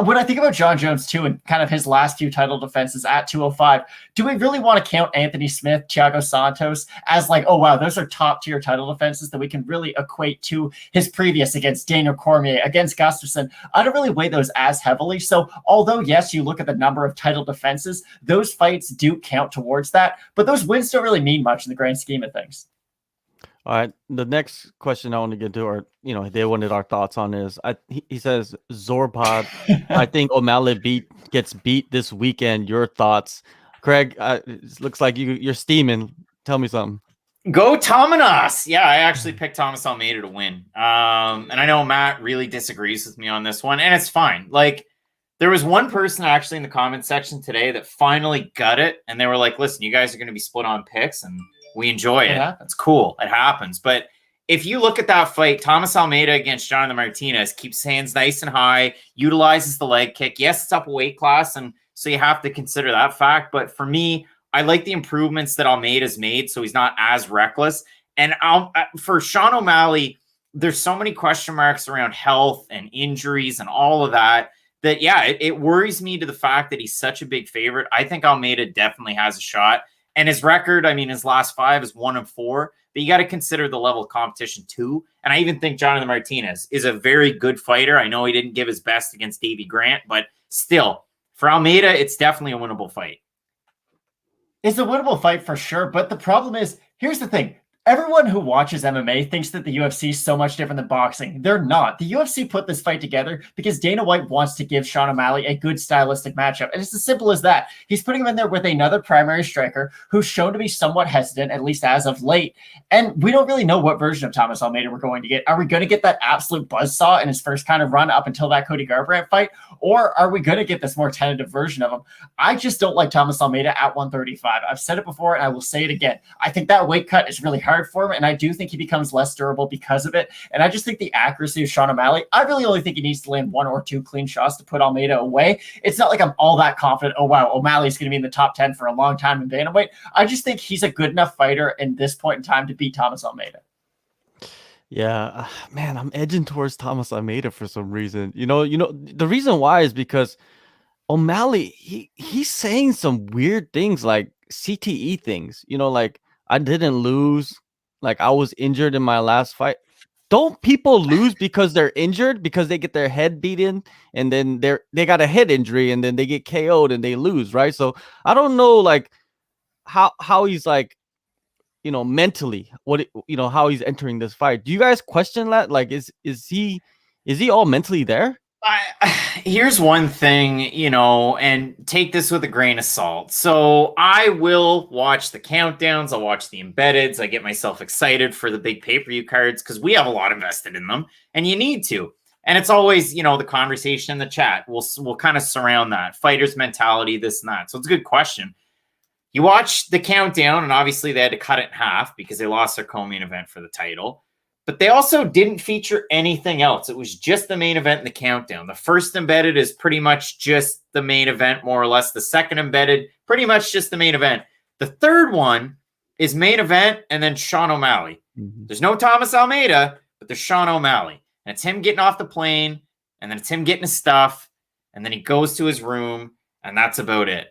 when I think about John Jones, too, and kind of his last few title defenses at 205, do we really want to count Anthony Smith, Thiago Santos as like, oh, wow, those are top-tier title defenses that we can really equate to his previous against Daniel Cormier, against Gustafsson? I don't really weigh those as heavily. So although, yes, you look at the number of title defenses, those fights do count towards that. But those wins don't really mean much in the grand scheme of things. All right. The next question I want to get to, or they wanted our thoughts on, is he says Zorbod. I think OMalley gets beat this weekend. Your thoughts, Craig? It looks like you're steaming. Tell me something. Go Tominos. Yeah, I actually picked Thomas Almeida to win. And I know Matt really disagrees with me on this one, and it's fine. Like, there was one person actually in the comment section today that finally got it, and they were like, listen, you guys are going to be split on picks, and we enjoy it. That's cool. It happens. But if you look at that fight, Thomas Almeida against Jonathan Martinez keeps hands nice and high, utilizes the leg kick. Yes, it's up a weight class, and so you have to consider that fact. But for me, I like the improvements that Almeida's made, so he's not as reckless. And for Sean OMalley, there's so many question marks around health and injuries and all of that, yeah, it worries me to the fact that he's such a big favorite. I think Almeida definitely has a shot. And his record, I mean, his last 5 is 1-4, but you got to consider the level of competition too. And I even think Jonathan Martinez is a very good fighter. I know he didn't give his best against Davey Grant, but still, for Almeida, it's definitely a winnable fight. It's a winnable fight for sure, but the problem is, here's the thing. Everyone who watches MMA thinks that the UFC is so much different than boxing. They're not. The UFC put this fight together because Dana White wants to give Sean OMalley a good stylistic matchup. And it's as simple as that. He's putting him in there with another primary striker who's shown to be somewhat hesitant, at least as of late. And we don't really know what version of Thomas Almeida we're going to get. Are we going to get that absolute buzzsaw in his first kind of run up until that Cody Garbrandt fight? Or are we going to get this more tentative version of him? I just don't like Thomas Almeida at 135. I've said it before and I will say it again. I think that weight cut is really hard for him, and I do think he becomes less durable because of it. And I just think the accuracy of Sean OMalley, I really only think he needs to land 1 or 2 clean shots to put Almeida away. It's not like I'm all that confident, oh wow, O'Malley's going to be in the top 10 for a long time in bantamweight. I just think he's a good enough fighter in this point in time to beat Thomas Almeida. Yeah, man, I'm edging towards Thomas Almeida for some reason. You know, the reason why is because OMalley, he's saying some weird things like CTE things, like I didn't lose, like I was injured in my last fight. Don't people lose because they're injured, because they get their head beaten and then they got a head injury and then they get KO'd and they lose, right? So I don't know like how he's like, mentally, how he's entering this fight. Do you guys question that? Like is he all mentally there? Here's one thing, and take this with a grain of salt. So I will watch the countdowns. I'll watch the embeds. I get myself excited for the big pay-per-view cards because we have a lot invested in them, and you need to. And it's always, the conversation in the chat. We'll kind of surround that. Fighter's mentality, this and that. So it's a good question. You watch the countdown, and obviously they had to cut it in half because they lost their co-main event for the title. But they also didn't feature anything else. It was just the main event and the countdown. The first embedded is pretty much just the main event, more or less. The second embedded, pretty much just the main event. The third one is main event and then Sean OMalley. Mm-hmm. There's no Thomas Almeida, but there's Sean OMalley. And it's him getting off the plane, and then it's him getting his stuff, and then he goes to his room, and that's about it.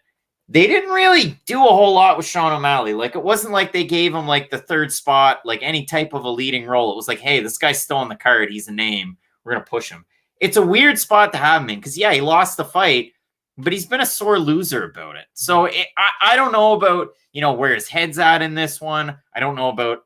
They didn't really do a whole lot with Sean OMalley. Like, it wasn't like they gave him like the third spot, like any type of a leading role. It was like, hey, this guy's still on the card. He's a name. We're going to push him. It's a weird spot to have him in because, yeah, he lost the fight, but he's been a sore loser about it. So I don't know about, where his head's at in this one. I don't know about,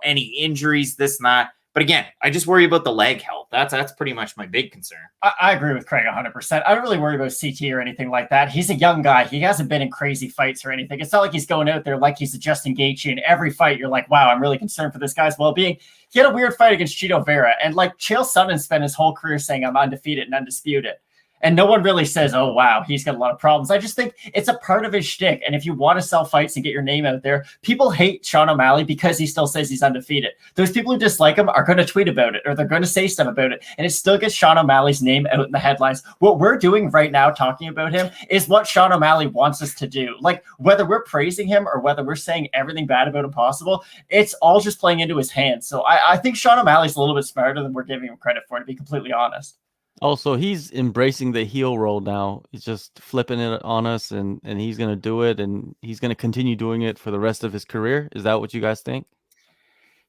any injuries, this and that. But again, I just worry about the leg health. That's pretty much my big concern. I agree with Craig 100%. I don't really worry about CT or anything like that. He's a young guy. He hasn't been in crazy fights or anything. It's not like he's going out there like he's a Justin Gaethje. In every fight, you're like, wow, I'm really concerned for this guy's well-being. He had a weird fight against Chito Vera. And like Chael Sonnen spent his whole career saying, I'm undefeated and undisputed. And no one really says, oh, wow, he's got a lot of problems. I just think it's a part of his shtick. And if you want to sell fights and get your name out there, people hate Sean OMalley because he still says he's undefeated. Those people who dislike him are going to tweet about it, or they're going to say stuff about it. And it still gets Sean OMalley's name out in the headlines. What we're doing right now, talking about him, is what Sean OMalley wants us to do. Like, whether we're praising him or whether we're saying everything bad about him possible, it's all just playing into his hands. So I think Sean OMalley's a little bit smarter than we're giving him credit for, to be completely honest. Also, he's embracing the heel role now. He's just flipping it on us, and he's going to do it, and he's going to continue doing it for the rest of his career. Is that what you guys think?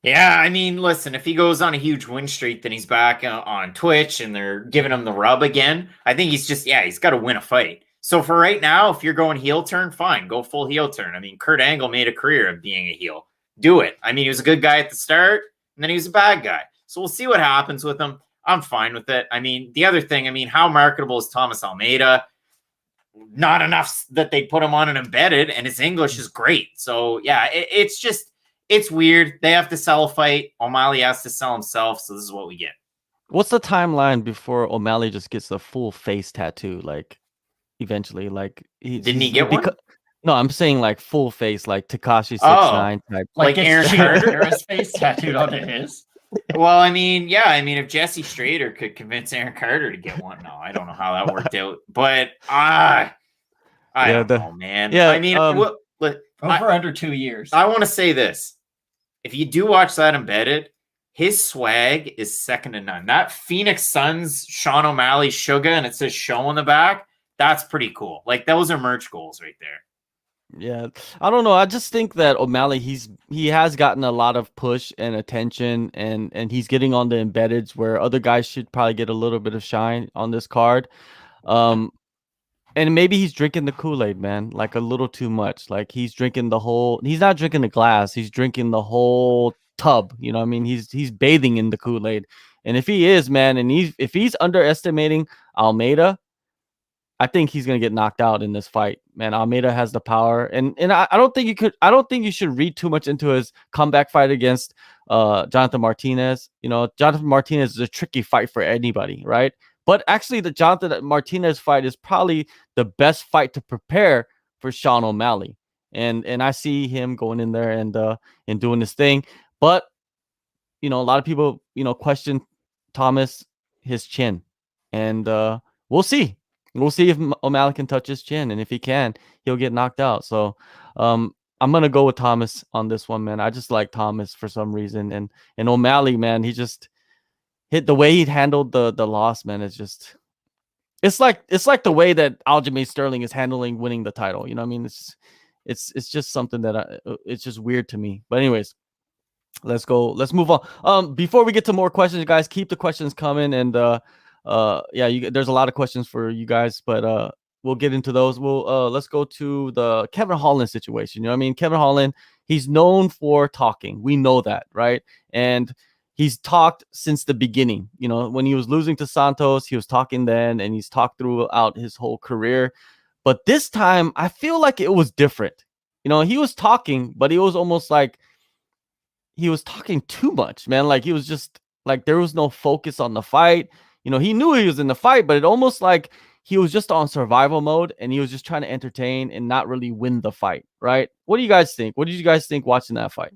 Yeah, I mean, listen, if he goes on a huge win streak, then he's back on Twitch, and they're giving him the rub again. I think he's got to win a fight. So for right now, if you're going heel turn, fine, go full heel turn. I mean, Kurt Angle made a career of being a heel. Do it. I mean, he was a good guy at the start, and then he was a bad guy. So we'll see what happens with him. I'm fine with it. I mean, the other thing, how marketable is Thomas Almeida? Not enough that they put him on an embedded, and his English is great. So, yeah, it's just, it's weird. They have to sell a fight. O'Malley has to sell himself. So this is what we get. What's the timeline before O'Malley just gets a full face tattoo? Like eventually, like Didn't he get one? No, I'm saying like full face, like Tekashi 6ix9ine type. Like Aaron Carter's face tattooed onto his. Well, I mean, yeah, I mean, if Jesse Strader could convince Aaron Carter to get one, no, I don't know how that worked out, but I don't know, man. Yeah, I mean, over under 2 years. I want to say this: if you do watch that embedded, his swag is second to none. That Phoenix Suns Sean OMalley Sugar and it says "show" on the back. That's pretty cool. Like those are merch goals right there. Yeah, I don't know. I just think that O'Malley, he has gotten a lot of push and attention, and he's getting on the embeddeds where other guys should probably get a little bit of shine on this card. And maybe he's drinking the Kool-Aid, man, like a little too much. Like he's drinking the whole. He's not drinking the glass. He's drinking the whole tub. You know what I mean? He's bathing in the Kool-Aid. And if he is, man, and if he's underestimating Almeida, I think he's gonna get knocked out in this fight, man. Almeida has the power, and I don't think you could. I don't think you should read too much into his comeback fight against Jonathan Martinez. You know, Jonathan Martinez is a tricky fight for anybody, right? But actually, the Jonathan Martinez fight is probably the best fight to prepare for Sean OMalley, and I see him going in there and doing this thing. But you know, a lot of people question Thomas, his chin, and we'll see. We'll see if O'Malley can touch his chin, and if he can, he'll get knocked out. So I'm gonna go with Thomas on this one, man. I just like Thomas for some reason, and O'Malley, man, he just hit the way he handled the loss, man. It's like the way that Aljamain Sterling is handling winning the title. You know what I mean? It's just something that it's just weird to me. But anyways, let's go. Let's move on. Before we get to more questions, guys, keep the questions coming, and there's a lot of questions for you guys, but we'll get into those. Let's go to the Kevin Holland situation. You know what I mean? Kevin Holland, he's known for talking. We know that, right? And he's talked since the beginning. You know, when he was losing to Santos, he was talking then, and he's talked throughout his whole career. But this time, I feel like it was different. You know, he was talking, but he was almost like he was talking too much, man. Like he was just like there was no focus on the fight. You know, he knew he was in the fight, but it almost like he was just on survival mode and he was just trying to entertain and not really win the fight, right? What do you guys think? What did you guys think watching that fight?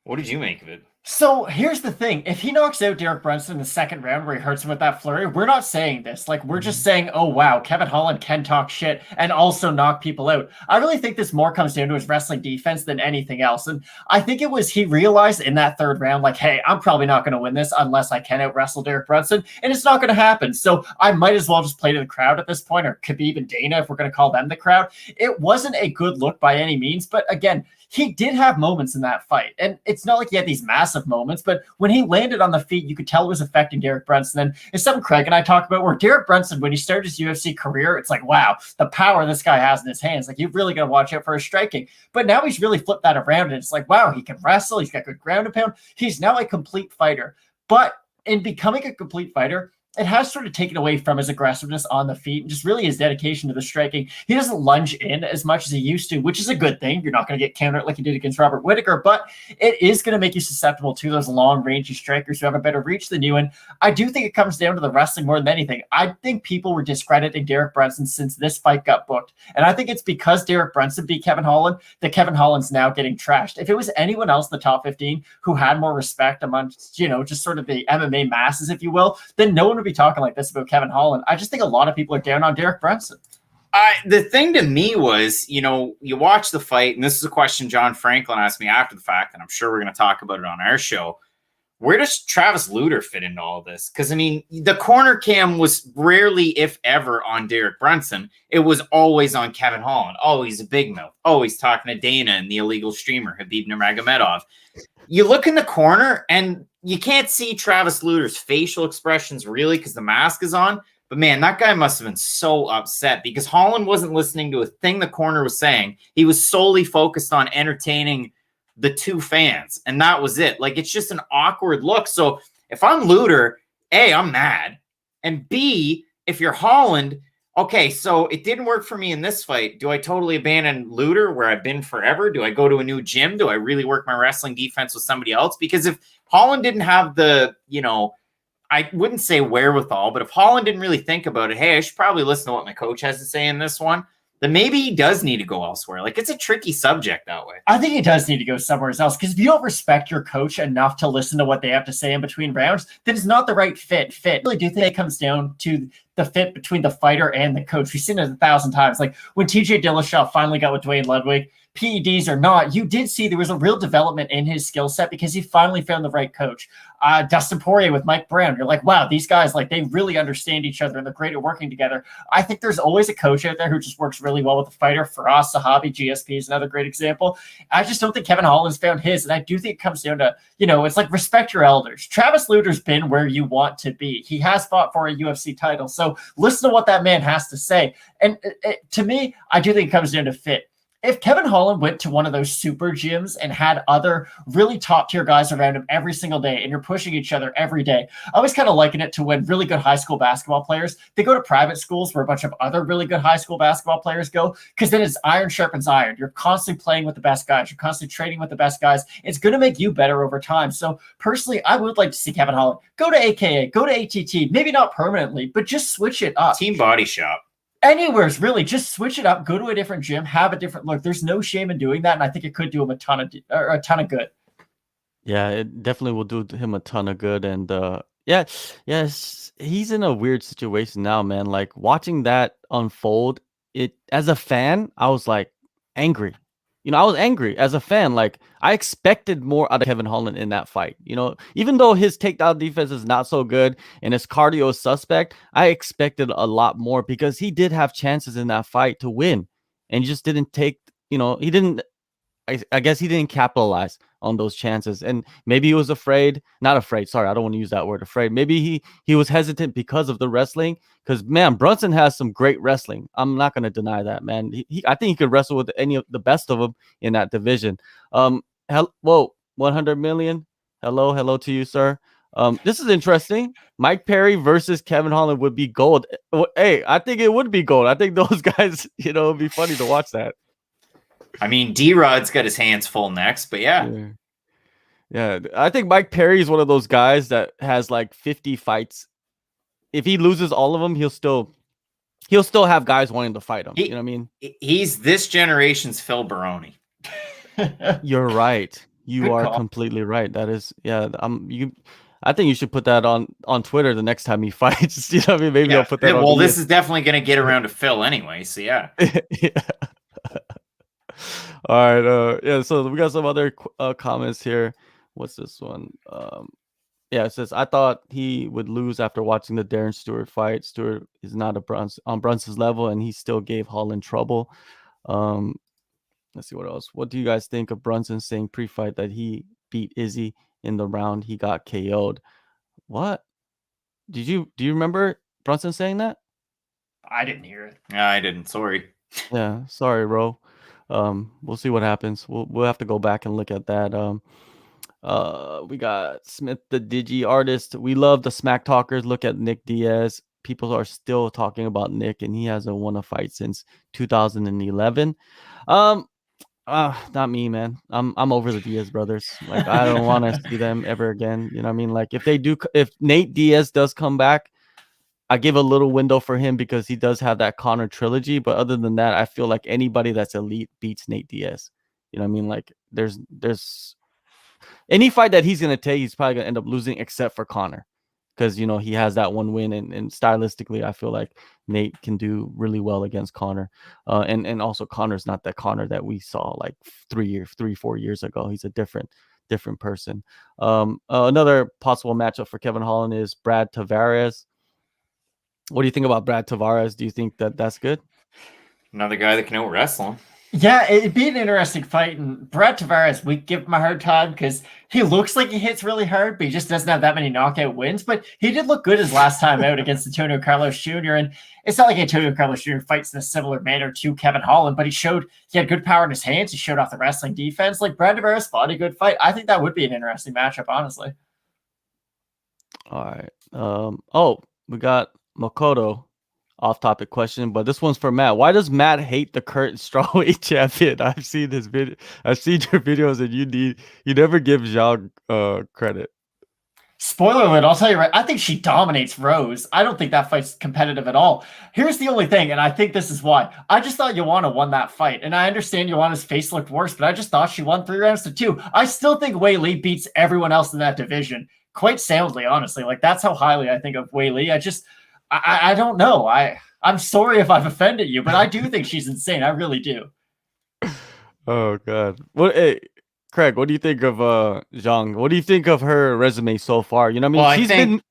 What did you make of it? So here's the thing. If he knocks out Derek Brunson in the second round where he hurts him with that flurry, we're not saying this. Like, we're just saying, oh, wow, Kevin Holland can talk shit and also knock people out. I really think this more comes down to his wrestling defense than anything else. And I think it was he realized in that third round, like, hey, I'm probably not going to win this unless I can out-wrestle Derek Brunson, and it's not going to happen. So I might as well just play to the crowd at this point, or Khabib and Dana, if we're going to call them the crowd. It wasn't a good look by any means, but again, he did have moments in that fight. And it's not like he had these massive moments, but when he landed on the feet, you could tell it was affecting Derek Brunson. And it's something Craig and I talk about where Derek Brunson, when he started his UFC career, it's like, wow, the power this guy has in his hands. Like, you've really got to watch out for his striking. But now he's really flipped that around. And it's like, wow, he can wrestle. He's got good ground and pound. He's now a complete fighter. But in becoming a complete fighter, it has sort of taken away from his aggressiveness on the feet and just really his dedication to the striking. He doesn't lunge in as much as he used to, which is a good thing. You're not going to get countered like he did against Robert Whittaker, but it is going to make you susceptible to those long-rangey strikers who have a better reach than you. And I do think it comes down to the wrestling more than anything. I think people were discrediting Derek Brunson since this fight got booked. And I think it's because Derek Brunson beat Kevin Holland that Kevin Holland's now getting trashed. If it was anyone else in the top 15 who had more respect amongst, just sort of the MMA masses, if you will, then no one would be talking like this about Kevin Holland. I just think a lot of people are down on Derek Brunson. The thing to me was, you watch the fight, and this is a question John Franklin asked me after the fact, and I'm sure we're going to talk about it on our show. Where does Travis Lutter fit into all this? Because, I mean, the corner cam was rarely, if ever, on Derek Brunson. It was always on Kevin Holland. Always a big mouth. Always talking to Dana and the illegal streamer, Khabib Nurmagomedov. You look in the corner, and you can't see Travis Lutter's facial expressions really because the mask is on. But, man, that guy must have been so upset because Holland wasn't listening to a thing the corner was saying. He was solely focused on entertaining the two fans, and that was it. Like, it's just an awkward look. So if I'm Lutter, A, I'm mad. And B, if you're Holland, Okay, so it didn't work for me in this fight. Do I totally abandon Luter where I've been forever? Do I go to a new gym? Do I really work my wrestling defense with somebody else? Because if Holland didn't have the, I wouldn't say wherewithal, but if Holland didn't really think about it, hey, I should probably listen to what my coach has to say in this one, then maybe he does need to go elsewhere. Like, it's a tricky subject that way. I think he does need to go somewhere else, because if you don't respect your coach enough to listen to what they have to say in between rounds, then it's not the right fit. I really do think it comes down to the fit between the fighter and the coach. We've seen it 1,000 times. Like when TJ Dillashaw finally got with Dwayne Ludwig, PEDs or not, you did see there was a real development in his skill set because he finally found the right coach. Dustin Poirier with Mike Brown, you're like, wow, these guys, like, they really understand each other and they're great at working together. I think there's always a coach out there who just works really well with the fighter. Firas Zahabi, GSP is another great example. I just don't think Kevin Holland's found his, and I do think it comes down to, it's like respect your elders. Travis Luter's been where you want to be. He has fought for a UFC title, so listen to what that man has to say. And to me, I do think it comes down to fit. If Kevin Holland went to one of those super gyms and had other really top-tier guys around him every single day, and you're pushing each other every day, I always kind of liken it to when really good high school basketball players, they go to private schools where a bunch of other really good high school basketball players go, because then it's iron sharpens iron. You're constantly playing with the best guys. You're constantly training with the best guys. It's going to make you better over time. So personally, I would like to see Kevin Holland go to AKA, go to ATT, maybe not permanently, but just switch it up. Team Body Shop. Anywhere's really, just switch it up, go to a different gym, have a different look. There's no shame in doing that, and I think it could do him a ton of good. Yeah, it definitely will do him a ton of good. And yes, he's in a weird situation now, man. Like watching that unfold, it as a fan, I was like angry. I was angry as a fan. Like I expected more out of Kevin Holland in that fight. Even though his takedown defense is not so good and his cardio is suspect, I expected a lot more because he did have chances in that fight to win, and he just didn't take. He didn't. I guess he didn't capitalize on those chances, and maybe he was not afraid. Sorry, I don't want to use that word, afraid. Maybe he was hesitant because of the wrestling. Because man, Brunson has some great wrestling. I'm not going to deny that, man. I think he could wrestle with any of the best of them in that division. Whoa, 100 million. Hello to you, sir. This is interesting. Mike Perry versus Kevin Holland would be gold. Hey, I think it would be gold. I think those guys, it would be funny to watch that. I mean, D-Rod's got his hands full next, but yeah. I think Mike Perry is one of those guys that has like 50 fights. If he loses all of them, he'll still have guys wanting to fight him. You know what I mean? He's this generation's Phil Baroni. You're right. You are completely right. That is, I think you should put that on Twitter the next time he fights. You know what I mean? Maybe I'll put that on. Well, this is definitely going to get around to Phil anyway, so yeah. All right. So we got some other comments here. What's this one? It says, I thought he would lose after watching the Darren Stewart fight. Stewart is not on Brunson's level, and he still gave Holland trouble. Let's see what else. What do you guys think of Brunson saying pre-fight that he beat Izzy in the round he got KO'd? What? Do you remember Brunson saying that? I didn't hear it. I didn't. Sorry. Yeah, sorry, bro. We'll see what happens. We'll have to go back and look at that. We got Smith, the Digi artist. We love the smack talkers. Look at Nick Diaz. People are still talking about Nick, and he hasn't won a fight since 2011. Not me, man. I'm over the Diaz brothers. Like, I don't want to see them ever again. You know what I mean? Like, if Nate Diaz does come back, I give a little window for him because he does have that Conor trilogy. But other than that, I feel like anybody that's elite beats Nate Diaz. You know what I mean? Like, there's any fight that he's going to take, he's probably going to end up losing except for Conor. Because, he has that one win. And stylistically, I feel like Nate can do really well against Conor. And also Conor's not that Conor that we saw like 4 years ago. He's a different person. Another possible matchup for Kevin Holland is Brad Tavares. What do you think about Brad Tavares? Do you think that's good? Another guy that can out wrestle him. Yeah, it'd be an interesting fight. And Brad Tavares, we give him a hard time because he looks like he hits really hard, but he just doesn't have that many knockout wins. But he did look good his last time out against Antonio Carlos Jr. And it's not like Antonio Carlos Jr. fights in a similar manner to Kevin Holland, but he had good power in his hands. He showed off the wrestling defense. Like, Brad Tavares fought a good fight. I think that would be an interesting matchup, honestly. All right. We got Makoto off-topic question, but this one's for Matt. Why does Matt hate the current strawweight champion? I've seen his video. I've seen your videos, and you never give Zhang credit. Spoiler alert, I'll tell you right, I think she dominates Rose. I don't think that fight's competitive at all. Here's the only thing, and I think this is why. I just thought Joanna won that fight, and I understand Joanna's face looked worse, but I just thought she won 3 rounds to 2. I still think Wei Li beats everyone else in that division quite soundly, honestly. Like, that's how highly I think of Wei Li. I don't know. I'm sorry if I've offended you, but I do think she's insane. I really do. Oh, God. Hey, Craig, what do you think of Zhang? What do you think of her resume so far? You know what I mean? Been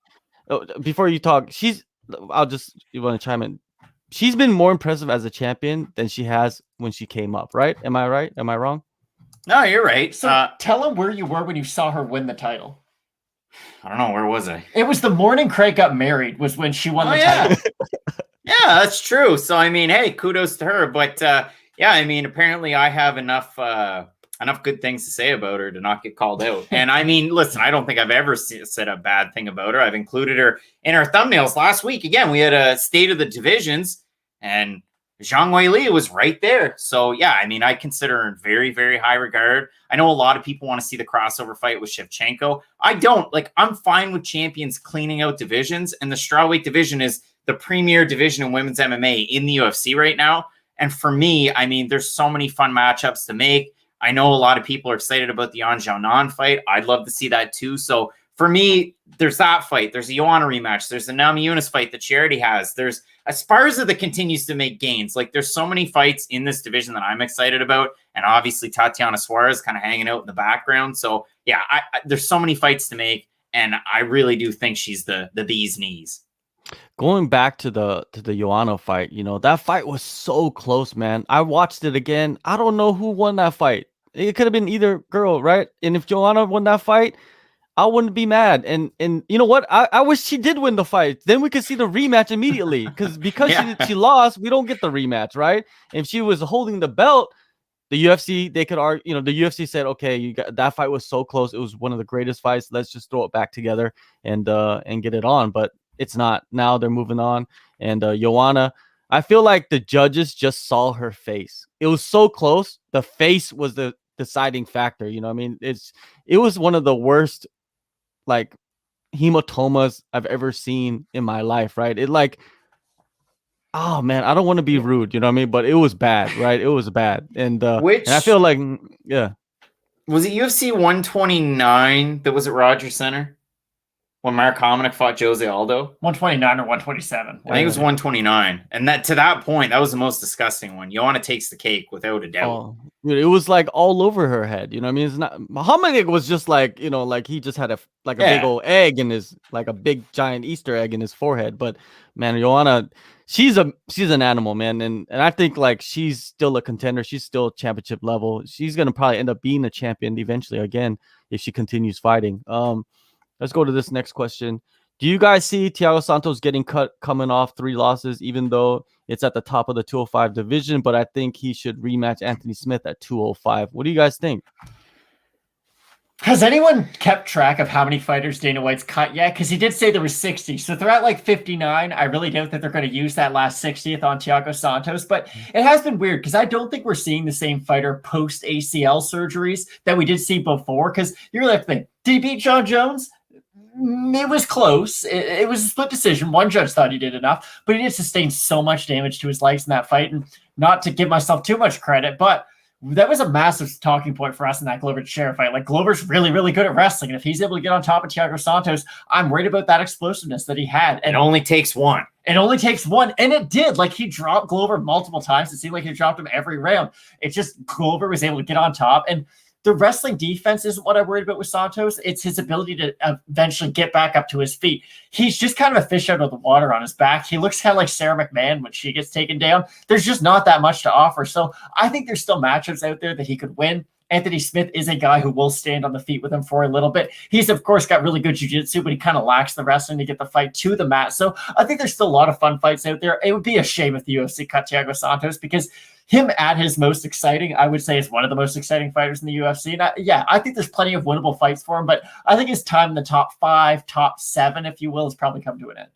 before you talk, you want to chime in. She's been more impressive as a champion than she has when she came up, right? Am I right? Am I wrong? No, you're right. So tell him where you were when you saw her win the title. I don't know. Where was I? It was the morning Craig got married was when she won the title. Yeah, that's true. So, I mean, hey, kudos to her. But, yeah, I mean, apparently I have enough good things to say about her to not get called out. And, I mean, listen, I don't think I've ever said a bad thing about her. I've included her in our thumbnails last week. Again, we had a state of the divisions, and Zhang Weili was right there. So, yeah, I mean, I consider her in very, very high regard. I know a lot of people want to see the crossover fight with Shevchenko. I don't. Like, I'm fine with champions cleaning out divisions, and the strawweight division is the premier division in women's MMA in the UFC right now. And for me, I mean, there's so many fun matchups to make. I know a lot of people are excited about the Yan Xiaonan fight. I'd love to see that too. So for me, there's that fight. There's a Joanna rematch. There's the Namajunas fight that she already has. There's Esparza that continues to make gains. Like, there's so many fights in this division that I'm excited about. And obviously Tatiana Suarez kind of hanging out in the background. So yeah, there's so many fights to make. And I really do think she's the bee's knees. Going back to the Joanna fight, you know, that fight was so close, man. I watched it again. I don't know who won that fight. It could have been either girl, right? And if Joanna won that fight, I wouldn't be mad. And you know what? I wish she did win the fight. Then we could see the rematch immediately. Because Yeah. she lost, we don't get the rematch, right? If she was holding the belt, the UFC, they could argue, you know, the UFC said, okay, that fight was so close. It was one of the greatest fights. Let's just throw it back together and get it on. But it's not. Now they're moving on. And Joanna, I feel like the judges just saw her face. It was so close. The face was the deciding factor. You know what I mean? It was one of the worst, like, hematomas I've ever seen in my life, right? It like, oh man, I don't want to be rude, you know what I mean? But it was bad, right? It was bad. And and I feel like, yeah. Was it UFC 129 that was at Rogers Center when Mark Hominick fought Jose Aldo? 129 or 127. I think it was 129. And that, to that point, that was the most disgusting one. Joanna takes the cake without a doubt. Oh, it was like all over her head. You know what I mean? It's not, Muhammad was just like, you know, like he just had a big old egg in his, like a big giant Easter egg in his forehead. But man, Joanna, she's an animal, man. And I think like she's still a contender. She's still championship level. She's going to probably end up being a champion eventually again, if she continues fighting. Let's go to this next question. Do you guys see Thiago Santos getting cut coming off 3 losses, even though it's at the top of the 205 division? But I think he should rematch Anthony Smith at 205. What do you guys think? Has anyone kept track of how many fighters Dana White's cut yet? Because he did say there was 60. So if they're at like 59, I really doubt that they're going to use that last 60th on Thiago Santos. But it has been weird because I don't think we're seeing the same fighter post ACL surgeries that we did see before. Because you really have to think, did he beat John Jones? It was close. It was a split decision. One judge thought he did enough, but he did sustain so much damage to his legs in that fight. And not to give myself too much credit, but that was a massive talking point for us in that Glover Teixeira fight. Like, Glover's really, really good at wrestling. And if he's able to get on top of Thiago Santos, I'm worried about that explosiveness that he had. And it only takes one. It only takes one. And it did. Like, he dropped Glover multiple times. It seemed like he dropped him every round. It's just Glover was able to get on top. And the wrestling defense isn't what I'm worried about with Santos. It's his ability to eventually get back up to his feet. He's just kind of a fish out of the water on his back. He looks kind of like Sarah McMahon when she gets taken down. There's just not that much to offer. So I think there's still matchups out there that he could win. Anthony Smith is a guy who will stand on the feet with him for a little bit. He's, of course, got really good jiu-jitsu, but he kind of lacks the wrestling to get the fight to the mat. So I think there's still a lot of fun fights out there. It would be a shame if the UFC cut Thiago Santos, because him at his most exciting, I would say, is one of the most exciting fighters in the UFC. And I think there's plenty of winnable fights for him, but I think his time in the top 5, top 7, if you will, has probably come to an end.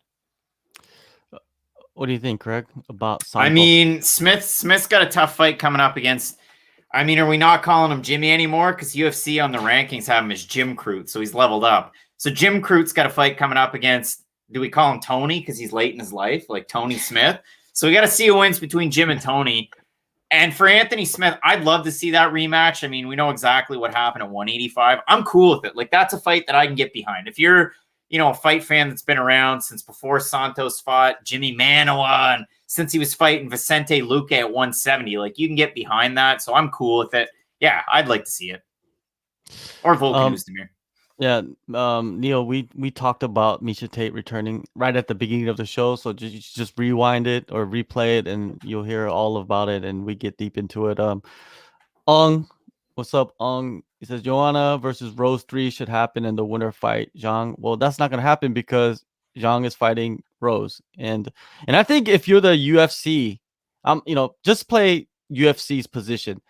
What do you think, Craig, about I Santos? mean, Smith's got a tough fight coming up against. I mean, are we not calling him Jimmy anymore? Because UFC on the rankings have him as Jim Crute, so he's leveled up. So Jim Crute's got a fight coming up against. Do we call him Tony because he's late in his life, like Tony Smith? So we got to see who wins between Jim and Tony. And for Anthony Smith, I'd love to see that rematch. I mean, we know exactly what happened at 185. I'm cool with it. Like, that's a fight that I can get behind. If you're, a fight fan that's been around since before Santos fought Jimmy Manoa and since he was fighting Vicente Luque at 170, like, you can get behind that. So I'm cool with it. Yeah, I'd like to see it. Or Volkan Oezdemir. Yeah, Neil, we talked about Miesha Tate returning right at the beginning of the show, so just rewind it or replay it, and you'll hear all about it, and we get deep into it. Ong, what's up, Ong? He says Joanna versus Rose 3 should happen, and the winner fight Zhang. Well, that's not gonna happen because Zhang is fighting Rose, and I think if you're the UFC, just play UFC's position.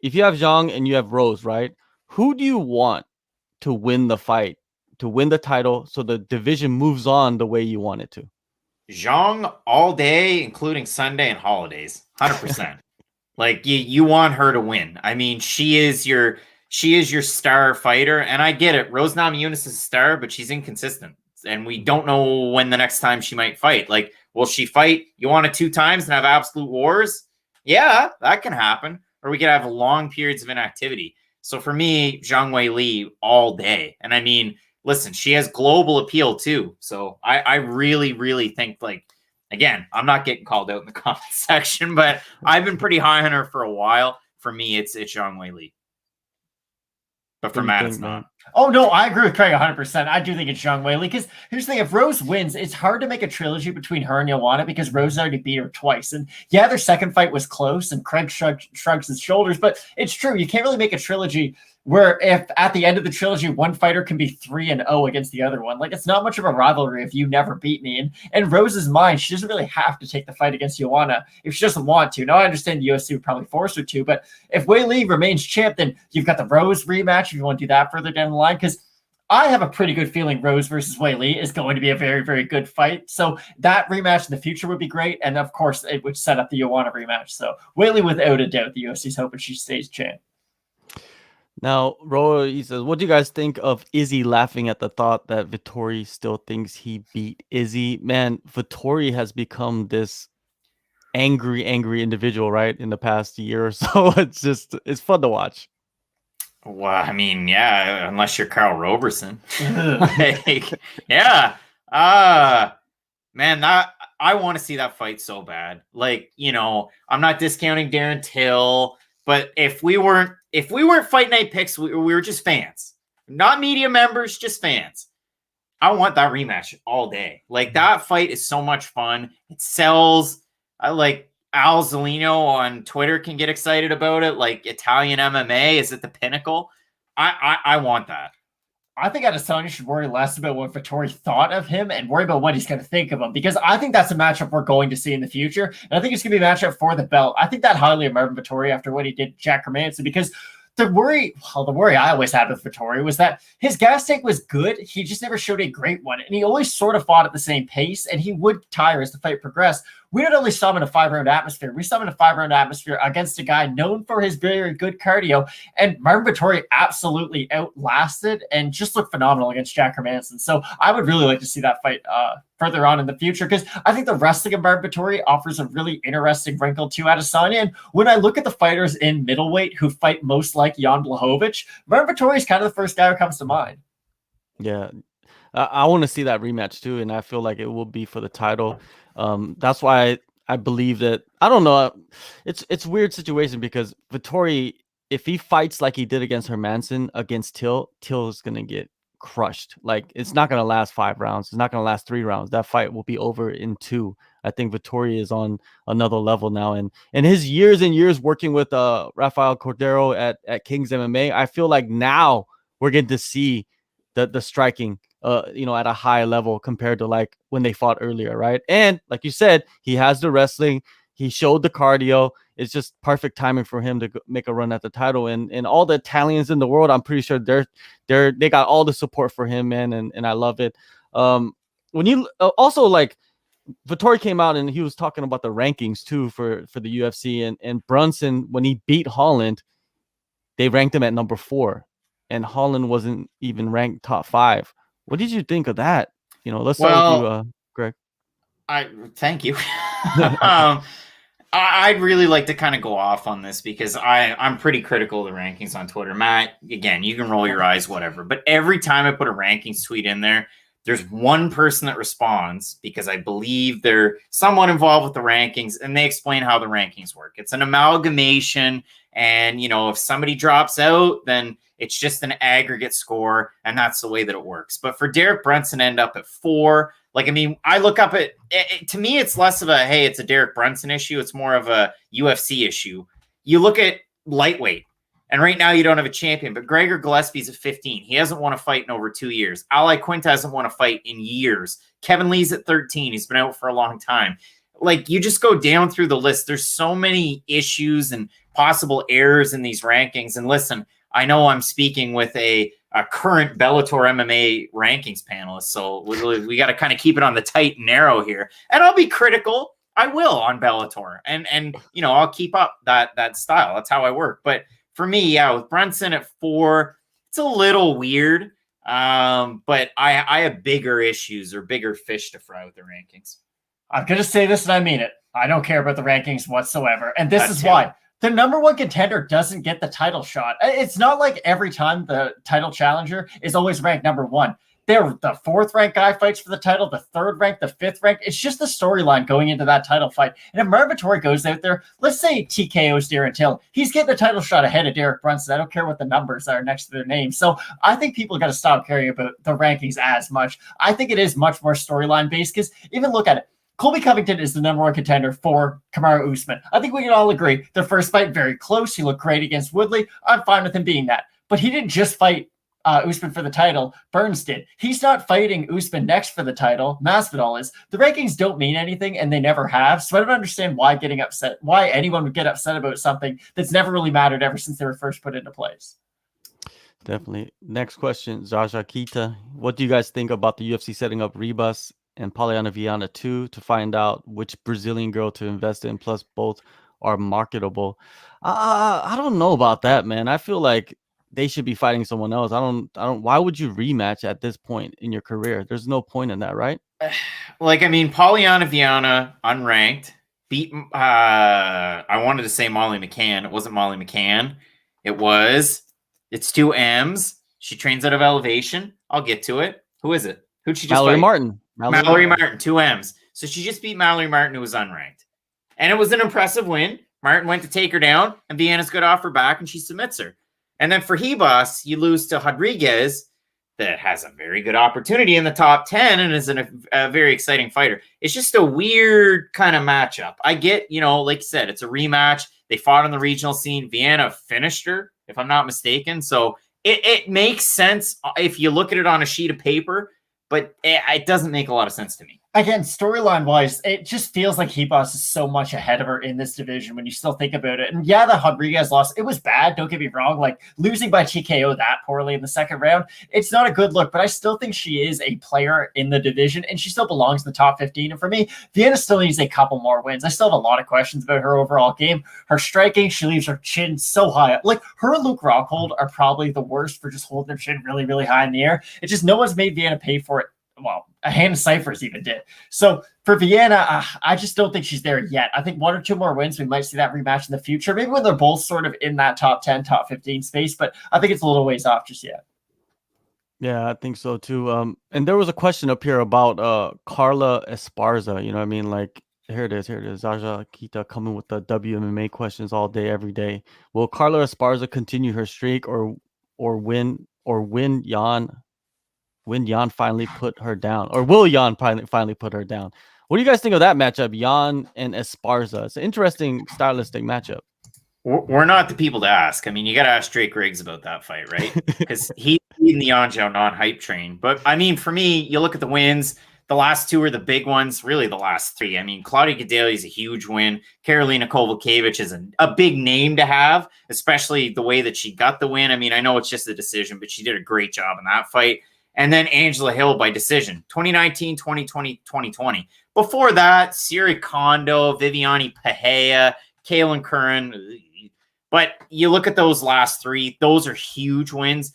If you have Zhang and you have Rose, right? Who do you want to win the fight, to win the title, so the division moves on the way you want it to? Zhang all day, including Sunday and holidays, 100%. Like, you want her to win. I mean, she is your star fighter, and I get it. Rose Namajunas is a star, but she's inconsistent, and we don't know when the next time she might fight. Like, will she fight Joanna 2 times and have absolute wars? Yeah, that can happen. Or we could have long periods of inactivity. So for me, Zhang Weili all day. And I mean, listen, she has global appeal too. So I really, really think, like, again, I'm not getting called out in the comment section, but I've been pretty high on her for a while. For me, it's Zhang Weili. But for Matt, it's not. Oh, no, I agree with Craig 100%. I do think it's Zhang Weili, because here's the thing. If Rose wins, it's hard to make a trilogy between her and Joanna because Rose already beat her twice. And yeah, their second fight was close, and Craig shrugs his shoulders, but it's true. You can't really make a trilogy where if at the end of the trilogy, one fighter can be 3-0 against the other one. Like, it's not much of a rivalry if you never beat me. And in Rose's mind, she doesn't really have to take the fight against Joanna if she doesn't want to. Now, I understand the UFC would probably force her to, but if Weili remains champ, then you've got the Rose rematch if you want to do that further down the line, because I have a pretty good feeling Rose versus Weili is going to be a very, very good fight. So that rematch in the future would be great. And of course, it would set up the Joanna rematch. So Weili, without a doubt, the UFC's hoping she stays champ. Now, Roy, he says, what do you guys think of Izzy laughing at the thought that Vittori still thinks he beat Izzy? Man, Vittori has become this angry individual, right, in the past year or so. It's fun to watch. Well, I mean, yeah, unless you're Carl Roberson. Like, yeah. Man, I want to see that fight so bad. Like, I'm not discounting Darren Till, but if we weren't Fight Night picks, we were just fans. Not media members, just fans. I want that rematch all day. Like, that fight is so much fun. It sells. I like Al Zolino on Twitter can get excited about it. Like, Italian MMA is at the pinnacle. I want that. I think Adesanya should worry less about what Vittori thought of him and worry about what he's going to think of him, because I think that's a matchup we're going to see in the future. And I think it's going to be a matchup for the belt. I think that highly of Marvin Vittori after what he did to Jack Hermanson, because the worry I always had with Vittori was that his gas tank was good. He just never showed a great one. And he always sort of fought at the same pace, and he would tire as the fight progressed. We not only saw him in a 5-round atmosphere, we saw him in a 5-round atmosphere against a guy known for his very good cardio. And Marvin Vittori absolutely outlasted and just looked phenomenal against Jack Hermanson. So I would really like to see that fight further on in the future, because I think the wrestling of Marvin Vittori offers a really interesting wrinkle to Adesanya. And when I look at the fighters in middleweight who fight most like Jan Blachowicz, Marvin Vittori is kind of the first guy who comes to mind. Yeah, I want to see that rematch too, and I feel like it will be for the title. That's why I believe that. I don't know. It's a weird situation because Vittori, if he fights like he did against Hermanson against Till is gonna get crushed. Like, it's not gonna last 5 rounds. It's not gonna last 3 rounds. That fight will be over in 2. I think Vittori is on another level now, and his years and years working with Rafael Cordero at King's MMA, I feel like now we're getting to see the striking at a high level compared to like when they fought earlier, right? And like you said, he has the wrestling, he showed the cardio. It's just perfect timing for him to make a run at the title. And all the Italians in the world, I'm pretty sure they got all the support for him, man, and I love it. When you also, like, Vittori came out and he was talking about the rankings too for the UFC, and Brunson, when he beat Holland, they ranked him at number 4, and Holland wasn't even ranked top 5. What did you think of that? Let's start with you, Greg. Thank you. I'd really like to kind of go off on this because I'm pretty critical of the rankings on Twitter. Matt, again, you can roll your eyes, whatever. But every time I put a rankings tweet in there, there's one person that responds because I believe they're somewhat involved with the rankings, and they explain how the rankings work. It's an amalgamation, and if somebody drops out, then it's just an aggregate score, and that's the way that it works. But for Derek Brunson to end up at 4, I look up at it, to me, it's less of a, hey, it's a Derek Brunson issue. It's more of a UFC issue. You look at lightweight, and right now you don't have a champion, but Gregor Gillespie's at 15. He hasn't won a fight in over 2 years. Ali Quinta hasn't won a fight in years. Kevin Lee's at 13. He's been out for a long time. You just go down through the list. There's so many issues and possible errors in these rankings. And listen, I know I'm speaking with a current Bellator MMA rankings panelist, so we got to kind of keep it on the tight and narrow here. And I'll be critical. I will on Bellator, and I'll keep up that style. That's how I work. But for me, with Brunson at 4, it's a little weird. But I have bigger issues or bigger fish to fry with the rankings. I'm going to say this and I mean it. I don't care about the rankings whatsoever. And this is why. The number 1 contender doesn't get the title shot. It's not like every time the title challenger is always ranked number 1. They're the 4th ranked guy fights for the title, the 3rd ranked, the 5th ranked. It's just the storyline going into that title fight. And if Marvin Vittori goes out there, let's say TKO's Darren Till, he's getting a title shot ahead of Derek Brunson. I don't care what the numbers are next to their name. So I think people got to stop caring about the rankings as much. I think it is much more storyline based because even look at it. Colby Covington is the number 1 contender for Kamaru Usman. I think we can all agree. Their first fight, very close. He looked great against Woodley. I'm fine with him being that. But he didn't just fight Usman for the title. Burns did. He's not fighting Usman next for the title. Masvidal is. The rankings don't mean anything, and they never have. So I don't understand why anyone would get upset about something that's never really mattered ever since they were first put into place. Definitely. Next question, Zaja Kita. What do you guys think about the UFC setting up Ribas and Poliana Viana 2 to find out which Brazilian girl to invest in? Plus, both are marketable. I don't know about that, man. I feel like they should be fighting someone else. I don't. Why would you rematch at this point in your career? There's no point in that, right? Poliana Viana unranked beat. I wanted to say Molly McCann. It wasn't Molly McCann. It's 2 M's. She trains out of Elevation. I'll get to it. Who is it? Who'd she just Mallory fight? Martin. Mallory Martin, 2 M's. So she just beat Mallory Martin, who was unranked. And it was an impressive win. Martin went to take her down, and Viana's good off her back, and she submits her. And then for Ribas, you lose to Rodriguez, that has a very good opportunity in the top 10 and is a very exciting fighter. It's just a weird kind of matchup. I get, like you said, it's a rematch. They fought on the regional scene. Viana finished her, if I'm not mistaken. So it makes sense if you look at it on a sheet of paper, but it doesn't make a lot of sense to me. Again, storyline-wise, it just feels like Ribas is so much ahead of her in this division when you still think about it. And yeah, the Rodriguez loss, it was bad, don't get me wrong. Losing by TKO that poorly in the second round, it's not a good look, but I still think she is a player in the division, and she still belongs in the top 15. And for me, Viana still needs a couple more wins. I still have a lot of questions about her overall game. Her striking, she leaves her chin so high up. Her and Luke Rockhold are probably the worst for just holding their chin really, really high in the air. It's just no one's made Viana pay for it. Well, a hand of Cyphers even did. So for Viana, I just don't think she's there yet. I think 1 or 2 more wins, we might see that rematch in the future. Maybe when they're both sort of in that top 10, top 15 space, but I think it's a little ways off just yet. Yeah, I think so too. And there was a question up here about Carla Esparza. You know what I mean? Here it is. Zaja Kita coming with the WMMA questions all day, every day. Will Carla Esparza continue her streak or win Jan finally put her down, or will Jan finally put her down? What do you guys think of that matchup, Jan and Esparza? It's an interesting stylistic matchup. We're not the people to ask. I mean, you got to ask Drake Riggs about that fight, right? Because he's leading the Anjou non-hype train. But I mean, for me, you look at the wins. The last 2 are the big ones, really the last 3. I mean, Claudia Gadelha is a huge win. Karolina Kowalkiewicz is a big name to have, especially the way that she got the win. I mean, I know it's just a decision, but she did a great job in that fight. And then Angela Hill by decision, 2019, 2020, 2020. before that, Siri Kondo, Viviane Pahea, Kaylin Curran. But you look at those last 3; those are huge wins.